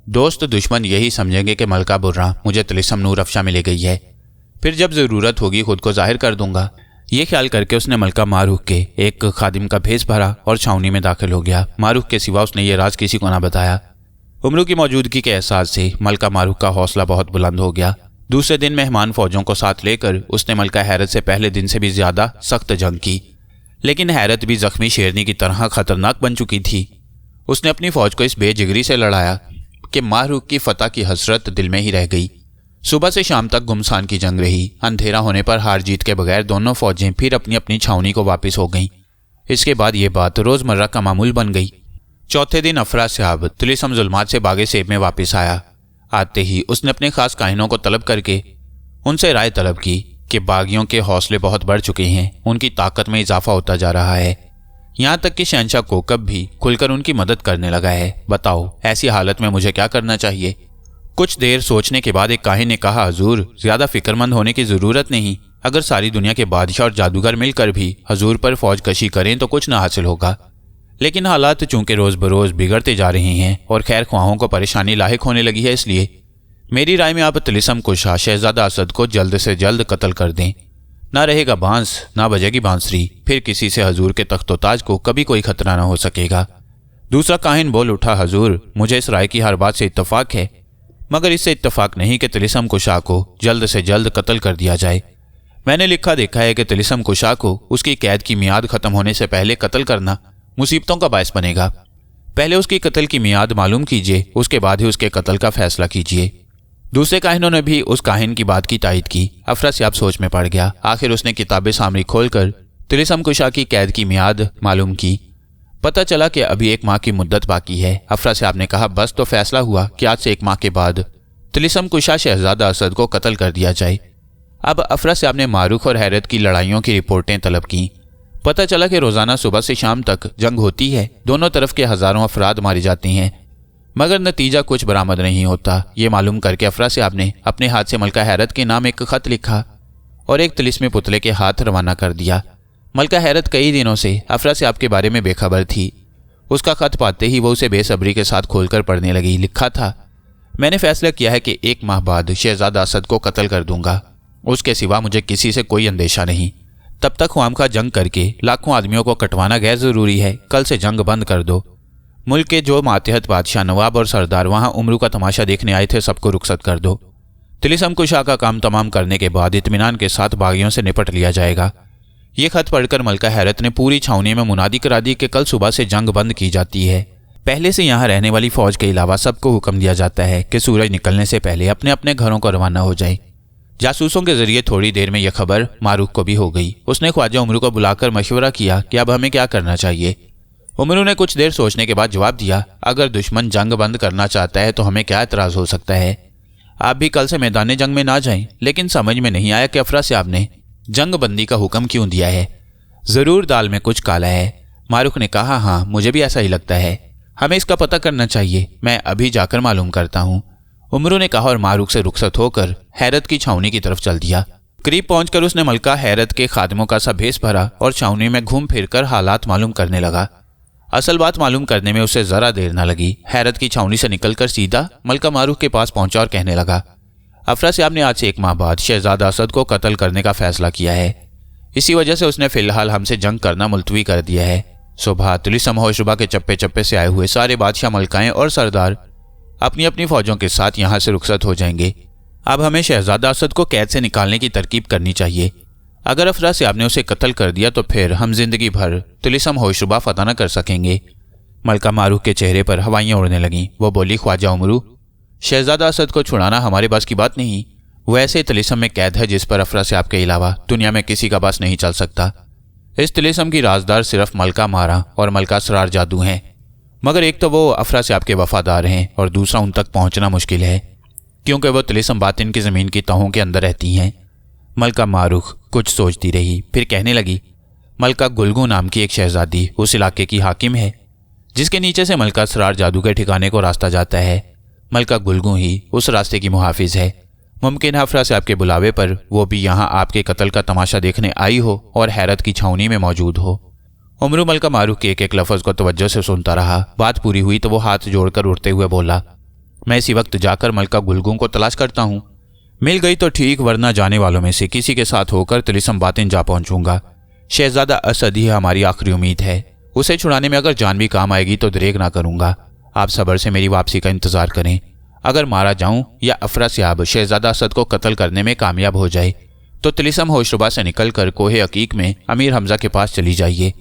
दोस्त दुश्मन यही समझेंगे कि मलका बुर्रा मुझे तिलिस्म नूर अफशां में ले गई है, फिर जब ज़रूरत होगी खुद को जाहिर कर दूंगा। ये ख्याल करके उसने मलका मारूख के एक खादिम का भेस भरा और छावनी में दाखिल हो गया। मारूख के सिवा उसने ये राज किसी को ना बताया। उमरू की मौजूदगी के एहसास से मलका मारूख का हौसला बहुत बुलंद हो गया। दूसरे दिन मेहमान फौजों को साथ लेकर उसने मलका हैरत से पहले दिन से भी ज्यादा सख्त जंग की, लेकिन हैरत भी जख्मी शेरनी की तरह खतरनाक बन चुकी थी। उसने अपनी फौज को इस बेजिगरी से लड़ाया कि मारूख की फतह की हसरत दिल में ही रह गई। सुबह से शाम तक गुमसान की जंग रही। अंधेरा होने पर हार जीत के बगैर दोनों फौजें फिर अपनी अपनी छावनी को वापस हो गईं। इसके बाद ये बात रोजमर्रा का मामूल बन गई। चौथे दिन अफरासियाब तिलिस्म जुल्मात से बागे सेब में वापस आया। आते ही उसने अपने खास काहिनों को तलब करके उनसे राय तलब की कि बागियों के हौसले बहुत बढ़ चुके हैं, उनकी ताकत में इजाफा होता जा रहा है। यहाँ तक कि शहंशाह कोकब भी खुलकर उनकी मदद करने लगा है। बताओ, ऐसी हालत में मुझे क्या करना चाहिए? कुछ देर सोचने के बाद एक काहिन ने कहा, हुजूर, ज्यादा फिक्रमंद होने की जरूरत नहीं। अगर सारी दुनिया के बादशाह और जादूगर मिलकर भी हजूर पर फौज कशी करें तो कुछ ना हासिल होगा, लेकिन हालात चूंकि रोज बरोज बिगड़ते जा रहे हैं और खैर ख्वाहों को परेशानी लाहिक होने लगी है, इसलिए मेरी राय में आप तिलिस्म कुशा शहजादा असद को जल्द से जल्द कत्ल कर दें। ना रहेगा बांस, ना बजेगी बांसुरी, फिर किसी से हजूर के तख्तो-ताज को कभी कोई खतरा ना हो सकेगा। दूसरा काहिन बोल उठा, हजूर मुझे इस राय की हर बात से इत्तफाक है, मगर इससे इत्तफाक नहीं कि तिलिस्म कुशा को जल्द से जल्द कत्ल कर दिया जाए। मैंने लिखा देखा है कि तिलिस्म कुशा को उसकी कैद की मियाद खत्म होने से पहले कत्ल करना मुसीबतों का बायस बनेगा। पहले उसकी कत्ल की मियाद मालूम कीजिए, उसके बाद ही उसके कत्ल का फैसला कीजिए। दूसरे काहिनों ने भी उस काहिन की बात की तायद की। अफरासियाब सोच में पड़ गया। आखिर उसने किताब सामरी खोलकर तिलिस्म कुशा की कैद की मियाद मालूम की। पता चला कि अभी 1 माह की मुद्दत बाकी है। अफरासियाब ने कहा, बस तो फैसला हुआ कि आज से 1 माह के बाद तिलिस्म कुशा शहजादा असद को कत्ल कर दिया जाए। अब अफरासियाब ने मारूख और हैरत की लड़ाइयों की रिपोर्टें तलब की। पता चला कि रोजाना सुबह से शाम तक जंग होती है, दोनों तरफ के हजारों अफराद मारे जाते हैं, मगर नतीजा कुछ बरामद नहीं होता। ये मालूम करके अफरासियाब ने अपने हाथ से मलका हैरत के नाम एक खत लिखा और एक तिलिस्मी पुतले के हाथ रवाना कर दिया। मलका हैरत कई दिनों से अफरासियाब के बारे में बेखबर थी। उसका खत पाते ही वो उसे बेसब्री के साथ खोलकर पढ़ने लगी। लिखा था, मैंने फैसला किया है कि 1 माह बाद शहजादा असद को कत्ल कर दूंगा। उसके सिवा मुझे किसी से कोई अंदेशा नहीं। तब तक ख्वामखा जंग करके लाखों आदमियों को कटवाना गैर जरूरी है। कल से जंग बंद कर दो। मुल्क के जो मातहत बादशाह, नवाब और सरदार वहां उम्र का तमाशा देखने आए थे, सबको रुखसत कर दो। तिलिस्म कुशा का काम तमाम करने के बाद इत्मीनान के साथ बागियों से निपट लिया जाएगा। ये खत पढ़कर मलका हैरत ने पूरी छावनी में मुनादी करा दी कि कल सुबह से जंग बंद की जाती है। पहले से यहाँ रहने वाली फौज के अलावा सबको हुक्म दिया जाता है कि सूरज निकलने से पहले अपने अपने घरों को रवाना हो जाए। जासूसों के जरिए थोड़ी देर में यह खबर मारूख को भी हो गई। उसने ख्वाजा उमरू को बुलाकर मशवरा किया कि अब हमें क्या करना चाहिए। उमरू ने कुछ देर सोचने के बाद जवाब दिया, अगर दुश्मन जंग बंद करना चाहता है तो हमें क्या एतराज हो सकता है। आप भी कल से मैदान जंग में ना जाएं। लेकिन समझ में नहीं आया कि अफरासियाब ने जंग बंदी का हुक्म क्यों दिया है। जरूर दाल में कुछ काला है। मारूख ने कहा, हाँ मुझे भी ऐसा ही लगता है, हमें इसका पता करना चाहिए। मैं अभी जाकर मालूम करता हूँ। उमरू ने कहा और मारूख से रुखसत होकर हैरत की छावनी की तरफ चल दिया। करीब पहुंचकर उसने मलका हैरत के खादिमों का सा भेस भरा और छावनी में घूम फिरकर हालात मालूम करने लगा। असल बात मालूम करने में उसे जरा देर न लगी। हैरत की छावनी से निकलकर सीधा मलका मारूख के पास पहुंचा और कहने लगा, अफरासियाब ने आज से 1 माह बाद शहजादा असद को कत्ल करने का फैसला किया है। इसी वजह से उसने फिलहाल हमसे जंग करना मुलतवी कर दिया है। सुबह तिलिस्म होशरुबा के चप्पे चप्पे से आए हुए सारे बादशाह, मलकाएं और सरदार अपनी अपनी फौजों के साथ यहाँ से रुखसत हो जाएंगे। अब हमें शहजादा असद को कैद से निकालने की तरकीब करनी चाहिए। अगर अफरासियाब ने उसे कत्ल कर दिया तो फिर हम जिंदगी भर तिलिस्म होशरुबा फतह न कर सकेंगे। मलका मारूख के चेहरे पर हवाइयाँ उड़ने लगीं। वो बोली, ख्वाजा उमरू, शहजादा असद को छुड़ाना हमारे बस की बात नहीं। वो ऐसे तिलिस्म में कैद है जिस पर अफरासियाब के अलावा दुनिया में किसी का बस नहीं चल सकता। इस तिलिस्म की राजदार सिर्फ मलका मारा और मलका असरार जादू हैं, मगर एक तो वो अफरासियाब के वफादार हैं और दूसरा उन तक पहुंचना मुश्किल है क्योंकि वो तिलिस्म बातिन की ज़मीन की तहों के अंदर रहती हैं। मलका मारूख कुछ सोचती रही, फिर कहने लगी, मलका गुलगू नाम की एक शहजादी उस इलाके की हाकिम है जिसके नीचे से मलका असरार जादू के ठिकाने को रास्ता जाता है। मलका गुलगू ही उस रास्ते की मुहाफिज है। मुमकिन है अफरासियाब के बुलावे पर वो भी यहाँ आपके कत्ल का तमाशा देखने आई हो और हैरत की छावनी में मौजूद हो। उमरू मलका मारूख के एक एक लफ्ज़ को तवज्जो से सुनता रहा। बात पूरी हुई तो वो हाथ जोड़कर उठते हुए बोला, मैं इसी वक्त जाकर मलका गुलगू को तलाश करता हूँ। मिल गई तो ठीक, वरना जाने वालों में से किसी के साथ होकर तिलिस्म बातिन जा पहुंचूंगा। शहजादा असद ही हमारी आखिरी उम्मीद है। उसे छुड़ाने में अगर जान भी काम आएगी तो दरेग ना करूंगा। आप सब्र से मेरी वापसी का इंतजार करें। अगर मारा जाऊं या अफरासियाब शहजादा असद को कत्ल करने में कामयाब हो जाए तो तिलिस्म होशरुबा से निकलकर कोहे अकीक में अमीर हमजा के पास चली जाइए।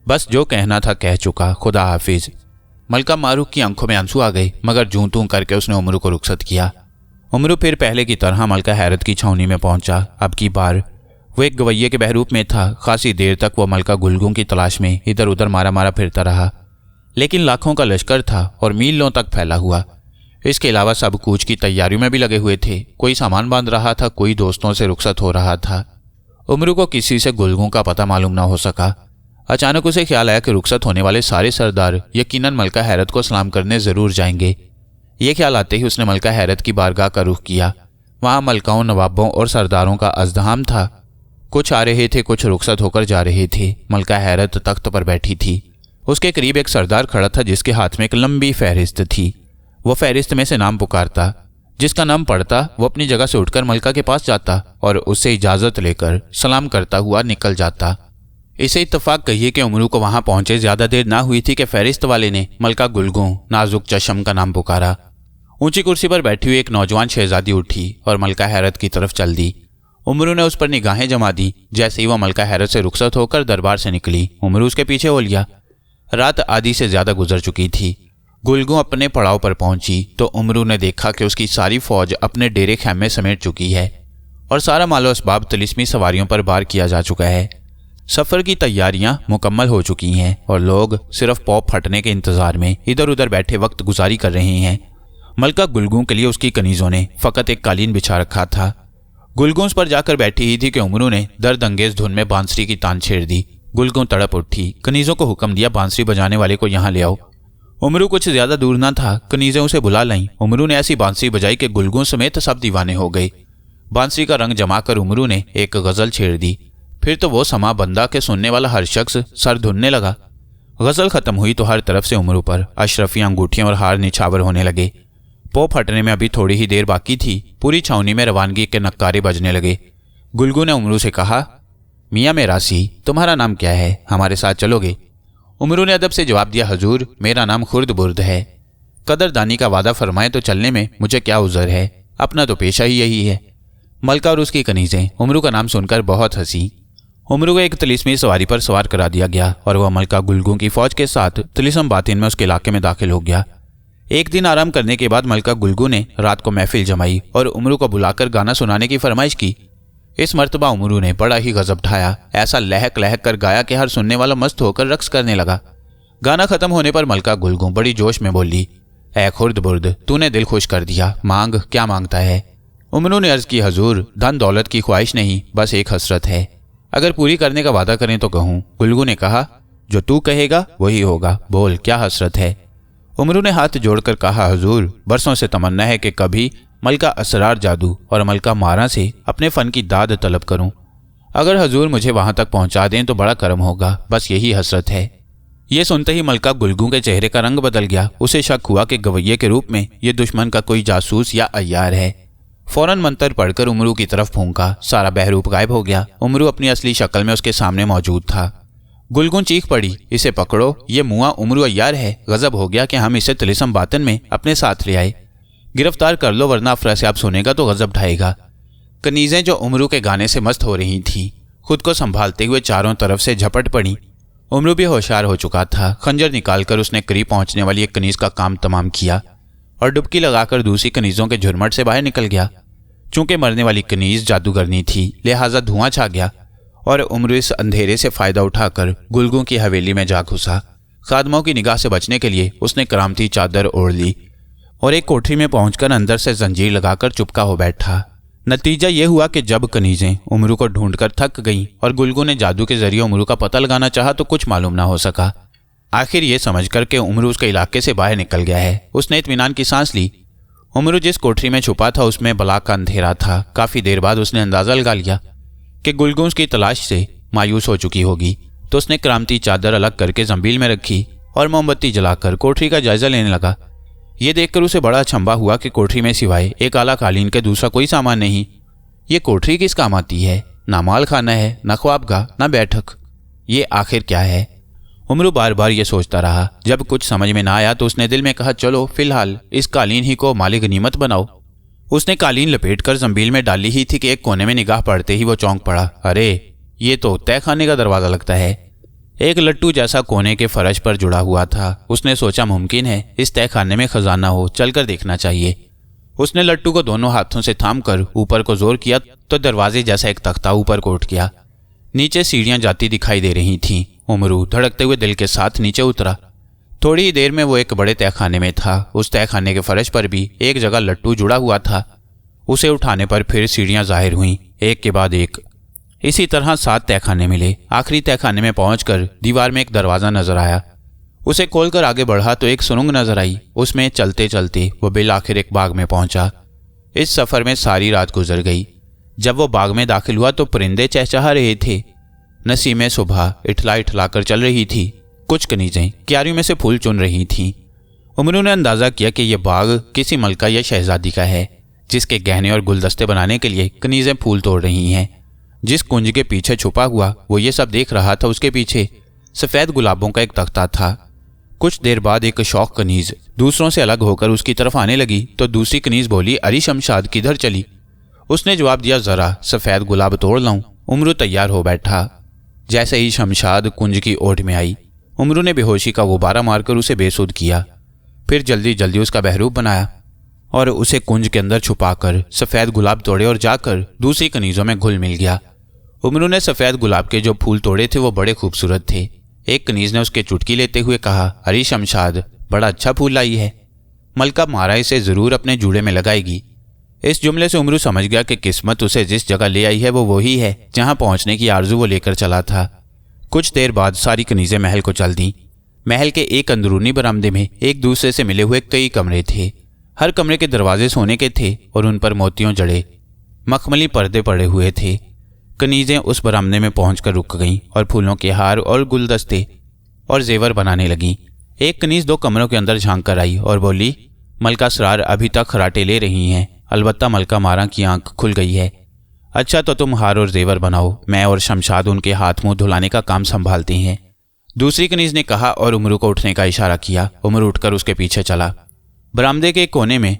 बस जो कहना था कह चुका, खुदा हाफिज। मलका मारूख की आंखों में आंसू आ गए, मगर जूं तूं करके उसने उमरू को रुखसत किया। उमरू फिर पहले की तरह मलका हैरत की छावनी में पहुंचा। अब की बार वो एक गवैये के बहरूप में था। खासी देर तक वो मलका गुलगू की तलाश में इधर उधर मारा मारा फिरता रहा, लेकिन लाखों का लश्कर था और मीलों तक फैला हुआ। इसके अलावा सब कूच की तैयारियों में भी लगे हुए थे। कोई सामान बांध रहा था, कोई दोस्तों से रुखसत हो रहा था। उमरू को किसी से गुलगू का पता मालूम ना हो सका। अचानक उसे ख्याल आया कि रुखसत होने वाले सारे सरदार यकीनन मलका हैरत को सलाम करने जरूर जाएंगे। ये ख्याल आते ही उसने मलका हैरत की बारगाह का रुख किया। वहां मलकाओं, नवाबों और सरदारों का अज़दहाम था। कुछ आ रहे थे, कुछ रुखसत होकर जा रहे थे। मलका हैरत तख्त पर बैठी थी। उसके करीब एक सरदार खड़ा था जिसके हाथ में एक लंबी फहरिस्त थी। वो फहरिस्त में से नाम पुकारता। जिसका नाम पड़ता वो अपनी जगह से उठकर मलका के पास जाता और उससे इजाजत लेकर सलाम करता हुआ निकल जाता। इसे इत्तेफाक कहिए कि उमरू को वहां पहुंचे ज्यादा देर ना हुई थी कि फहरिस्त वाले ने मलका गुलगू नाजुक चशम का नाम पुकारा। ऊंची कुर्सी पर बैठी हुई एक नौजवान शहजादी उठी और मलका हैरत की तरफ चल दी। उमरू ने उस पर निगाहें जमा दी। जैसे ही वह मलका हैरत से रुखसत होकर दरबार से निकली, उमरू उसके पीछे हो लिया। रात आधी से ज्यादा गुजर चुकी थी। गुलगू अपने पड़ाव पर पहुंची तो उमरू ने देखा कि उसकी सारी फौज अपने डेरे खैमे समेट चुकी है और सारा मालो असबाब तिलिस्मी सवारियों पर बार किया जा चुका है। सफर की तैयारियां मुकम्मल हो चुकी हैं और लोग सिर्फ पौ फटने के इंतजार में इधर उधर बैठे वक्त गुजारी कर रहे हैं। मलका गुलगू के लिए उसकी कनीजों ने फकत एक कालीन बिछा रखा था। गुलगू उस पर जाकर बैठी ही थी कि उमरू ने दर्द अंगेज धुन में बांसुरी की तान छेड़ दी। गुलगू तड़प उठी, कनीजों को हुक्म दिया बांसुरी बजाने वाले को यहाँ ले आओ। उमरू कुछ ज्यादा दूर ना था, कनीजें उसे बुला लाईं। उमरू ने ऐसी बांसुरी बजाई कि गुलगू समेत सब दीवाने हो गए। बांसुरी का रंग जमाकर उमरू ने एक गजल छेड़ दी। फिर तो वो समा बंदा के सुनने वाला हर शख्स सर धुनने लगा। गजल खत्म हुई तो हर तरफ से उमरू पर अशरफियां, अंगूठियां और हार निछावर होने लगे। पो फटने में अभी थोड़ी ही देर बाकी थी। पूरी छावनी में रवानगी के नक्कारे बजने लगे। गुलगू ने उमरू से कहा, मियाँ मेरासी, तुम्हारा नाम क्या है, हमारे साथ चलोगे? उमरू ने अदब से जवाब दिया, हजूर मेरा नाम खुर्द बुर्द है। कदरदानी का वादा फरमाए तो चलने में मुझे क्या उज़र है, अपना तो पेशा ही यही है। मलका और उसकी कनीजें उमरू का नाम सुनकर बहुत हंसी। उमरू को एक तिलिस्मी सवारी पर सवार करा दिया गया और वह मलका गुलगू की फौज के साथ तिलिस्म बातिन में उसके इलाके में दाखिल हो गया। एक दिन आराम करने के बाद मलका गुलगू ने रात को महफिल जमाई और उमरू को बुलाकर गाना सुनाने की फरमाइश की। इस मर्तबा उमरू ने बड़ा ही गजब ढाया। ऐसा लहक लहक कर गाया कि हर सुनने वाला मस्त होकर रक्स करने लगा। गाना खत्म होने पर मलका गुलगू बड़ी जोश में बोली, ऐ खुर्द बुर्द, तूने दिल खुश कर दिया, मांग, क्या मांगता है? उमरू ने अर्ज की, हजूर धन दौलत की ख्वाहिश नहीं, बस एक हसरत है, अगर पूरी करने का वादा करें तो कहूँ। गुलगू ने कहा, जो तू कहेगा वही होगा, बोल क्या हसरत है? उमरू ने हाथ जोड़कर कहा, हजूर बरसों से तमन्ना है कि कभी मलका असरार जादू और मलका मारा से अपने फन की दाद तलब करूं। अगर हजूर मुझे वहां तक पहुंचा दें तो बड़ा करम होगा, बस यही हसरत है। ये सुनते ही मलका गुलगू के चेहरे का रंग बदल गया। उसे शक हुआ कि गवैये के रूप में ये दुश्मन का कोई जासूस या अय्यार है। फौरन मंतर पढ़कर उमरू की तरफ फूंका। सारा बहरूप गायब हो गया। उमरू अपनी असली शक्ल में उसके सामने मौजूद था। गुलगू चीख पड़ी, इसे पकड़ो, ये मुआ उमरू अय्यार है। गजब हो गया कि हम इसे तिलिस्म बातन में अपने साथ ले आए। गिरफ्तार कर लो वरना अफरा-ए-आप सुनेगा तो गजब ढाएगा। कनीजें जो उमरू के गाने से मस्त हो रही थीं, खुद को संभालते हुए चारों तरफ से झपट पड़ी। उमरू भी होशियार हो चुका था। खंजर निकालकर उसने करीब पहुंचने वाली एक कनीज का काम तमाम किया और डुबकी लगाकर दूसरी कनीजों के झुरमट से बाहर निकल गया। चूंकि मरने वाली कनीज जादूगरनी थी, लिहाजा धुआं छा गया और उमरू इस अंधेरे से फायदा उठाकर गुलगू की हवेली में जा घुसा। खादमों की निगाह से बचने के लिए उसने करामती चादर ओढ़ ली और एक कोठरी में पहुंचकर अंदर से जंजीर लगाकर चुपका हो बैठा। नतीजा यह हुआ कि जब कनीजें उमरू को ढूंढकर थक गईं और गुलगू ने जादू के जरिए उमरू का पता लगाना चाहा तो कुछ मालूम ना हो सका। आखिर ये समझकर के उमरू उसके इलाके से बाहर निकल गया है, उसने इत्मीनान की सांस ली। उमरू जिस कोठरी में छुपा था उसमें बला का अंधेरा था। काफी देर बाद उसने अंदाजा लगा लिया कि गुलगू उसकी तलाश से मायूस हो चुकी होगी, तो उसने करामती चादर अलग करके जंबील में रखी और मोमबत्ती जलाकर कोठरी का जायजा लेने लगा। ये देखकर उसे बड़ा अचंभा हुआ कि कोठरी में सिवाय एक आला कालीन के दूसरा कोई सामान नहीं। ये कोठरी किस काम आती है? ना माल खाना है, ना ख्वाबगाह, ना बैठक। ये आखिर क्या है? उमरू बार बार ये सोचता रहा। जब कुछ समझ में ना आया तो उसने दिल में कहा, चलो फिलहाल इस कालीन ही को मालिक गनीमत बनाओ। उसने कालीन लपेटकर जंबील में डाली ही थी कि एक कोने में निगाह पड़ते ही वो चौंक पड़ा। अरे, ये तो तहखाने का दरवाजा लगता है। एक लट्टू जैसा कोने के फर्श पर जुड़ा हुआ था। उसने सोचा, मुमकिन है इस तहखाने में खजाना हो, चलकर देखना चाहिए। उसने लट्टू को दोनों हाथों से थामकर ऊपर को जोर किया तो दरवाजे जैसा एक तख्ता ऊपर को उठ गया। नीचे सीढ़ियां जाती दिखाई दे रही थीं। उमरू धड़कते हुए दिल के साथ नीचे उतरा। थोड़ी ही देर में वो एक बड़े तहखाने में था। उस तहखाने के फर्श पर भी एक जगह लट्टू जुड़ा हुआ था। उसे उठाने पर फिर सीढ़ियां जाहिर हुईं, एक के बाद एक। इसी तरह 7 तहखाने मिले। आखिरी तहखाने में पहुंचकर दीवार में एक दरवाज़ा नजर आया। उसे खोलकर आगे बढ़ा तो एक सुरंग नजर आई। उसमें चलते चलते वो बिल आखिर एक बाग में पहुंचा। इस सफ़र में सारी रात गुजर गई। जब वो बाग में दाखिल हुआ तो परिंदे चहचहा रहे थे। नसीमें सुबह इठला इठला कर चल रही थी। कुछ कनीजें क्यारियों में से फूल चुन रही थीं। उमरू ने अंदाज़ा किया कि यह बाग किसी मलका या शहजादी का है। जिसके गहने और गुलदस्ते बनाने के लिए कनीज़ें फूल तोड़ रही हैं। जिस कुंज के पीछे छुपा हुआ वो ये सब देख रहा था, उसके पीछे सफ़ेद गुलाबों का एक तख्ता था। कुछ देर बाद एक शौक कनीज़ दूसरों से अलग होकर उसकी तरफ आने लगी तो दूसरी कनीज़ बोली, अरे शमशाद किधर चली? उसने जवाब दिया, ज़रा सफ़ेद गुलाब तोड़ लाऊं। उमरू तैयार हो बैठा। जैसे ही शमशाद कुंज की ओट में आई, उमरू ने बेहोशी का गुब्बारा मारकर उसे बेसुध किया। फिर जल्दी जल्दी उसका बहरूप बनाया और उसे कुंज के अंदर छुपाकर सफ़ेद गुलाब तोड़े और जाकर दूसरी कनीज़ों में घुल मिल गया। उमरू ने सफ़ेद गुलाब के जो फूल तोड़े थे वो बड़े खूबसूरत थे। एक कनीज़ ने उसके चुटकी लेते हुए कहा, अरे शमशाद, बड़ा अच्छा फूल लाई है। मलका मारा इसे ज़रूर अपने जूड़े में लगाएगी। इस जुमले से उमरू समझ गया कि किस्मत उसे जिस जगह ले आई है वो वही है जहां पहुंचने की आरजू वो लेकर चला था। कुछ देर बाद सारी कनीज़ें महल को चल दी। महल के एक अंदरूनी बरामदे में एक दूसरे से मिले हुए कई कमरे थे। हर कमरे के दरवाजे सोने के थे और उन पर मोतियों जड़े मखमली पर्दे पड़े हुए थे। कनीज़ें उस बरामदे में पहुंचकर रुक गईं और फूलों के हार और गुलदस्ते और जेवर बनाने लगीं। एक कनीज़ 2 कमरों के अंदर झांक कर आई और बोली, मलका असरार अभी तक खराटे ले रही हैं, अलबत्ता मलका मारा की आंख खुल गई है। अच्छा तो तुम हार और जेवर बनाओ, मैं और शमशाद उनके हाथ मुंह धुलाने का काम संभालती हैं। दूसरी कनीज़ ने कहा और उमरू को उठने का इशारा किया। उमरू उठकर उसके पीछे चला। बरामदे के कोने में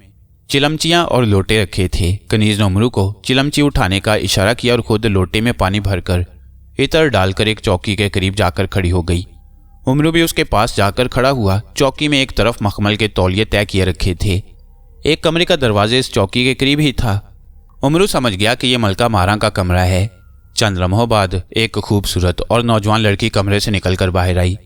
चिलमचियाँ और लोटे रखे थे। कनीज़ ने उमरू को चिलमची उठाने का इशारा किया और खुद लोटे में पानी भरकर इतर डालकर एक चौकी के करीब जाकर खड़ी हो गई। उमरू भी उसके पास जाकर खड़ा हुआ। चौकी में एक तरफ मखमल के तौलिए तय किए रखे थे। एक कमरे का दरवाजे इस चौकी के करीब ही था। उमरू समझ गया कि यह मलका मारा का कमरा है। चंद लम्हों बाद एक खूबसूरत और नौजवान लड़की कमरे से निकलकर बाहर आई।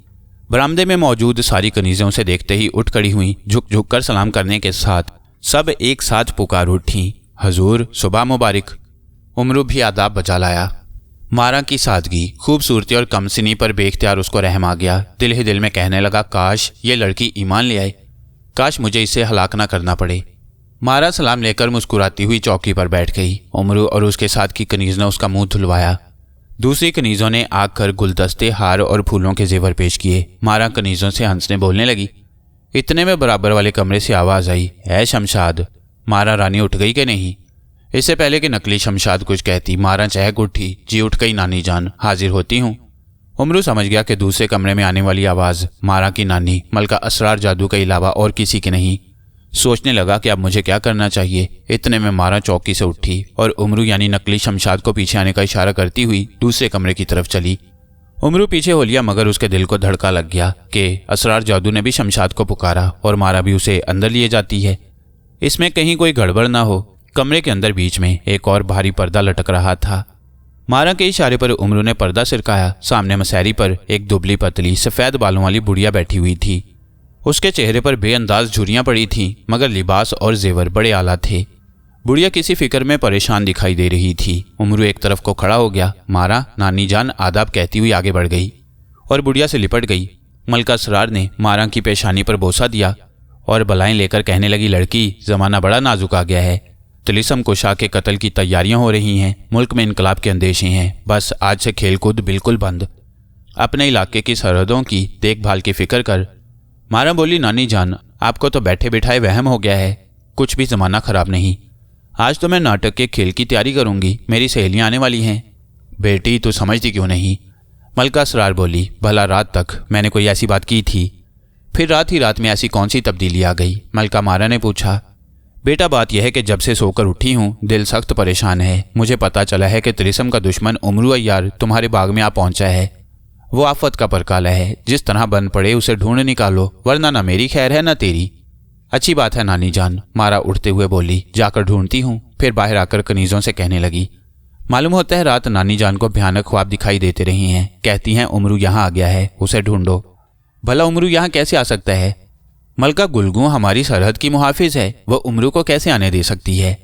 बरामदे में मौजूद सारी कनीज़ें उसे देखते ही उठ खड़ी हुई। झुक झुक कर सलाम करने के साथ सब एक साथ पुकार उठी, हजूर सुबह मुबारक। उमरू भी आदाब बजा लाया। मारा की सादगी, खूबसूरती और कमसिनी पर बेख्तियार उसको रहम आ गया। दिल ही दिल में कहने लगा, काश ये लड़की ईमान ले आए, काश मुझे इसे हलाक ना करना पड़े। मारा सलाम लेकर मुस्कुराती हुई चौकी पर बैठ गई। उमरू और उसके साथ की कनीज़ ने उसका मुंह धुलवाया। दूसरी कनीज़ों ने आकर गुलदस्ते, हार और फूलों के जेवर पेश किए। मारा कनीज़ों से हंसने बोलने लगी। इतने में बराबर वाले कमरे से आवाज़ आई, है शमशाद। मारा रानी उठ गई कि नहीं? इससे पहले कि नकली शमशाद कुछ कहती, मारा चहक उठी, जी उठ गई नानी जान, हाजिर होती हूँ। उमरू समझ गया कि दूसरे कमरे में आने वाली आवाज़ मारा की नानी मलका असरार जादू के अलावा और किसी की नहीं। सोचने लगा कि अब मुझे क्या करना चाहिए। इतने में मारा चौकी से उठी और उमरू यानी नकली शमशाद को पीछे आने का इशारा करती हुई दूसरे कमरे की तरफ चली। उमरू पीछे हो लिया, मगर उसके दिल को धड़का लग गया कि असरार जादू ने भी शमशाद को पुकारा और मारा भी उसे अंदर लिए जाती है। इसमें कहीं कोई गड़बड़ ना हो। कमरे के अंदर बीच में एक और भारी पर्दा लटक रहा था। मारा के इशारे पर उमरू ने पर्दा सिरकाया। सामने मसहरी पर एक दुबली पतली सफ़ेद बालों वाली बुढ़िया बैठी हुई थी। उसके चेहरे पर बेअंदाज झुर्रियाँ पड़ी थीं, मगर लिबास और जेवर बड़े आला थे। बुढ़िया किसी फिक्र में परेशान दिखाई दे रही थी। उमरू एक तरफ को खड़ा हो गया। मारा नानी जान आदाब कहती हुई आगे बढ़ गई और बुढ़िया से लिपट गई। मलका असरार ने मारा की पेशानी पर बोसा दिया और बलाएं लेकर कहने लगी, लड़की ज़माना बड़ा नाजुक आ गया है। तिलिस्म कुशा के कत्ल की तैयारियां हो रही हैं। मुल्क में इनकलाब के अंदेशे हैं। बस आज से खेलकूद बिल्कुल बंद। अपने इलाके की सरहदों की देखभाल की फिक्र कर। मारा बोली, नानी जान आपको तो बैठे बिठाए वहम हो गया है, कुछ भी ज़माना ख़राब नहीं। आज तो मैं नाटक के खेल की तैयारी करूंगी, मेरी सहेलियां आने वाली हैं। बेटी तू समझती क्यों नहीं? मलका असरार बोली, भला रात तक मैंने कोई ऐसी बात की थी? फिर रात ही रात में ऐसी कौन सी तब्दीली आ गई? मलका मारा ने पूछा। बेटा बात यह है कि जब से सोकर उठी हूँ दिल सख्त परेशान है। मुझे पता चला है कि तिलिस्म का दुश्मन उमरू अय्यार तुम्हारे बाग में आ पहुंचा है। वो आफत का परकाला है, जिस तरह बन पड़े उसे ढूंढ निकालो, वरना ना मेरी खैर है ना तेरी। अच्छी बात है नानी जान, मारा उठते हुए बोली, जाकर ढूंढती हूँ। फिर बाहर आकर कनीज़ों से कहने लगी, मालूम होता है रात नानी जान को भयानक ख्वाब दिखाई देते रही हैं। कहती हैं उमरू यहाँ आ गया है, उसे ढूंढो। भला उमरू यहाँ कैसे आ सकता है? मलका गुलगू हमारी सरहद की मुहाफिज है, वह उमरू को कैसे आने दे सकती है?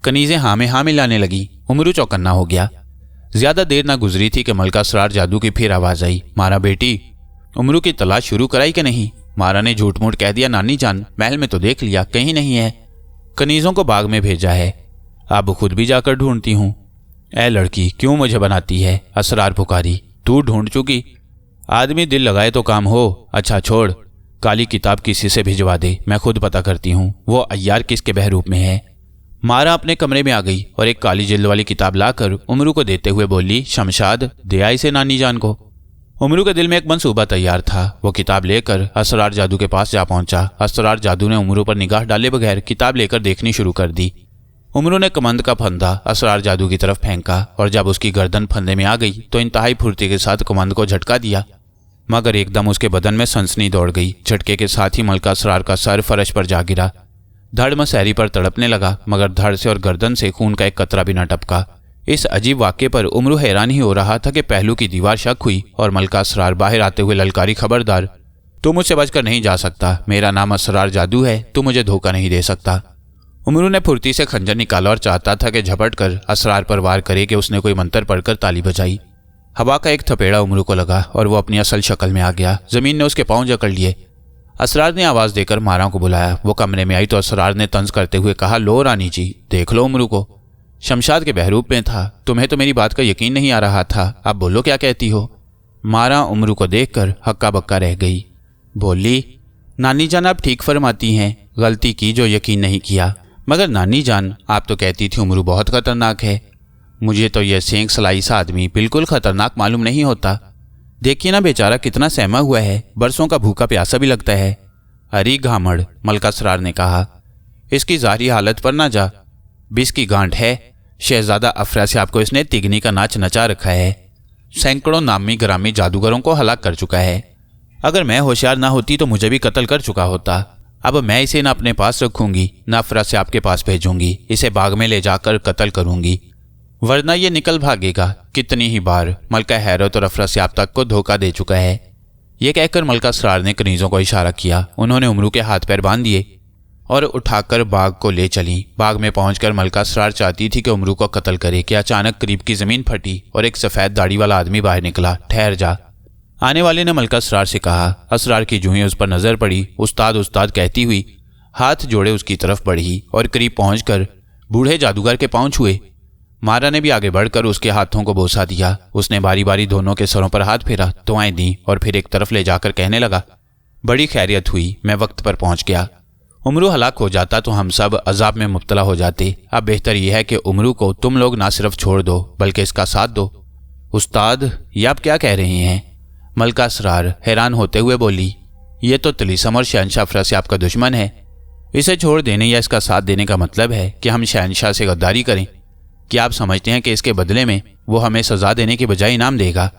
कनीज़ें हाँ में हाँ मिलाने लगी। उमरू चौकन्ना हो गया। ज्यादा देर ना गुजरी थी कि मलका असरार जादू की फिर आवाज आई, मारा बेटी उमरू की तलाश शुरू कराई कि नहीं? मारा ने झूठ मूठ कह दिया, नानी जान महल में तो देख लिया, कहीं नहीं है। कनीज़ों को बाग में भेजा है, अब खुद भी जाकर ढूंढती हूँ। ए लड़की क्यों मुझे बनाती है? असरार पुकारी। तू ढूंढ चुकी, आदमी दिल लगाए तो काम हो। अच्छा छोड़, काली किताब किसी से भिजवा दे, मैं खुद पता करती हूँ वो अय्यार किसके बहरूप में है। मारा अपने कमरे में आ गई और एक काली जिल्द वाली किताब लाकर उमरू को देते हुए बोली, शमशाद दे आई से नानी जान को। उमरू के दिल में एक मंसूबा तैयार था। वो किताब लेकर असरार जादू के पास जा पहुंचा। असरार जादू ने उमरू पर निगाह डाले बगैर किताब लेकर देखनी शुरू कर दी। उमरू ने कमंद का फंदा असरार जादू की तरफ फेंका और जब उसकी गर्दन फंदे में आ गई तो इंतहाई फुर्ती के साथ कमंद को झटका दिया, मगर एकदम उसके बदन में सनसनी दौड़ गई। झटके के साथ ही मलका असरार का सर फर्श पर जा गिरा। धड़ मसहरी पर तड़पने लगा, मगर धड़ से और गर्दन से खून का एक कतरा भी न टपका। इस अजीब वाक्य पर उमरू हैरान ही हो रहा था कि पहलू की दीवार शक हुई और मलका असरार बाहर आते हुए ललकारी, खबरदार, तू मुझसे बचकर नहीं जा सकता। मेरा नाम असरार जादू है, तू मुझे धोखा नहीं दे सकता। उमरू ने फुर्ती से खंजर निकाला और चाहता था कि झपट कर असरार पर वार करे कि उसने कोई मंत्र पढ़कर ताली बजाई। हवा का एक थपेड़ा उमरू को लगा और वो अपनी असल शक्ल में आ गया। जमीन ने उसके पांव जकड़ लिए। असरार ने आवाज देकर मारा को बुलाया। वो कमरे में आई तो असरार ने तंज करते हुए कहा, लो रानी जी, देख लो उमरू को। शमशाद के बहरूप में था। तुम्हें तो मेरी बात का यकीन नहीं आ रहा था, अब बोलो क्या कहती हो। मारा उमरू को देखकर हक्का बक्का रह गई। बोली, नानी जान आप ठीक फरमाती हैं, गलती की जो यकीन नहीं किया। मगर नानी जान, आप तो कहती थी उमरू बहुत खतरनाक है। मुझे तो यह सेंक सलाई सा आदमी बिल्कुल खतरनाक मालूम नहीं होता। देखिए ना बेचारा कितना सहमा हुआ है, बरसों का भूखा प्यासा भी लगता है। अरे घामड़, मलका असरार ने कहा, इसकी जाहिरी हालत पर ना जा। बिस की गांठ है। शहजादा अफरासियाब को इसने तिगनी का नाच नचा रखा है। सैकड़ों नामी ग्रामी जादूगरों को हलाक कर चुका है। अगर मैं होशियार ना होती तो मुझे भी कत्ल कर चुका होता। अब मैं इसे न अपने पास रखूंगी न अफरासियाब के पास भेजूंगी। इसे बाग में ले जाकर कत्ल करूंगी, वरना ये निकल भागेगा। कितनी ही बार मलका हैरत और अफरासियाब तक को धोखा दे चुका है। ये कहकर मलका असरार ने कनीजों को इशारा किया। उन्होंने उमरू के हाथ पैर बांध दिए और उठाकर बाग को ले चली। बाग में पहुंचकर मलका असरार चाहती थी कि उमरू को कत्ल करे कि अचानक करीब की जमीन फटी और एक सफेद दाढ़ी वाला आदमी बाहर निकला। ठहर जा। आने वाले ने मलका असरार से कहा। असरार की जूं ही उस पर नजर पड़ी, उस्ताद उस्ताद कहती हुई हाथ जोड़े उसकी तरफ बढ़ी और करीब पहुंचकर बूढ़े जादूगर के पांव छुए। मारा ने भी आगे बढ़कर उसके हाथों को बोसा दिया। उसने बारी बारी दोनों के सरों पर हाथ फेरा, दुआएं दी और फिर एक तरफ ले जाकर कहने लगा, बड़ी खैरियत हुई, मैं वक्त पर पहुंच गया। उमरू हलाक हो जाता तो हम सब अजाब में मुब्तला हो जाते। अब बेहतर यह है कि उमरू को तुम लोग ना सिर्फ छोड़ दो बल्कि इसका साथ दो। उस्ताद, ये आप क्या कह रहे हैं? मलका असरार हैरान होते हुए बोली, ये तो तिलिस्म और शहनशाह अफरासियाब का दुश्मन है। इसे छोड़ देने या इसका साथ देने का मतलब है कि हम शहनशाह से गद्दारी करें। क्या आप समझते हैं कि इसके बदले में वो हमें सजा देने के बजाय इनाम देगा?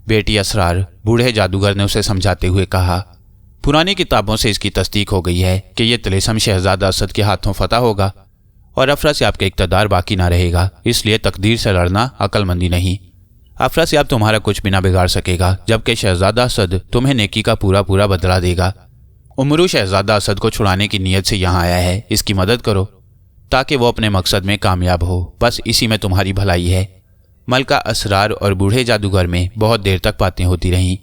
बेटी असरार, बूढ़े जादूगर ने उसे समझाते हुए कहा, पुरानी किताबों से इसकी तस्दीक हो गई है कि यह तिलिस्म शहजादा असद के हाथों फतह होगा और अफरासियाब का इक़्तिदार बाकी ना रहेगा। इसलिए तकदीर से लड़ना अक्लमंदी नहीं। अफरासियाब तुम्हारा कुछ भी ना बिगाड़ सकेगा, जबकि शहजादा असद तुम्हें नेकी का पूरा पूरा बदला देगा। उमरू शहजादा असद को छुड़ाने की नीयत से यहाँ आया है। इसकी मदद करो ताकि वो अपने मकसद में कामयाब हो। बस इसी में तुम्हारी भलाई है। मलका असरार और बूढ़े जादूगर में बहुत देर तक बातें होती रहीं।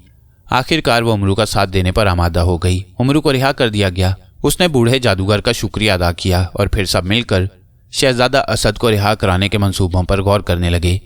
आखिरकार वो उमरू का साथ देने पर आमादा हो गई। उमरू को रिहा कर दिया गया। उसने बूढ़े जादूगर का शुक्रिया अदा किया और फिर सब मिलकर शहजादा असद को रिहा कराने के मंसूबों पर गौर करने लगे।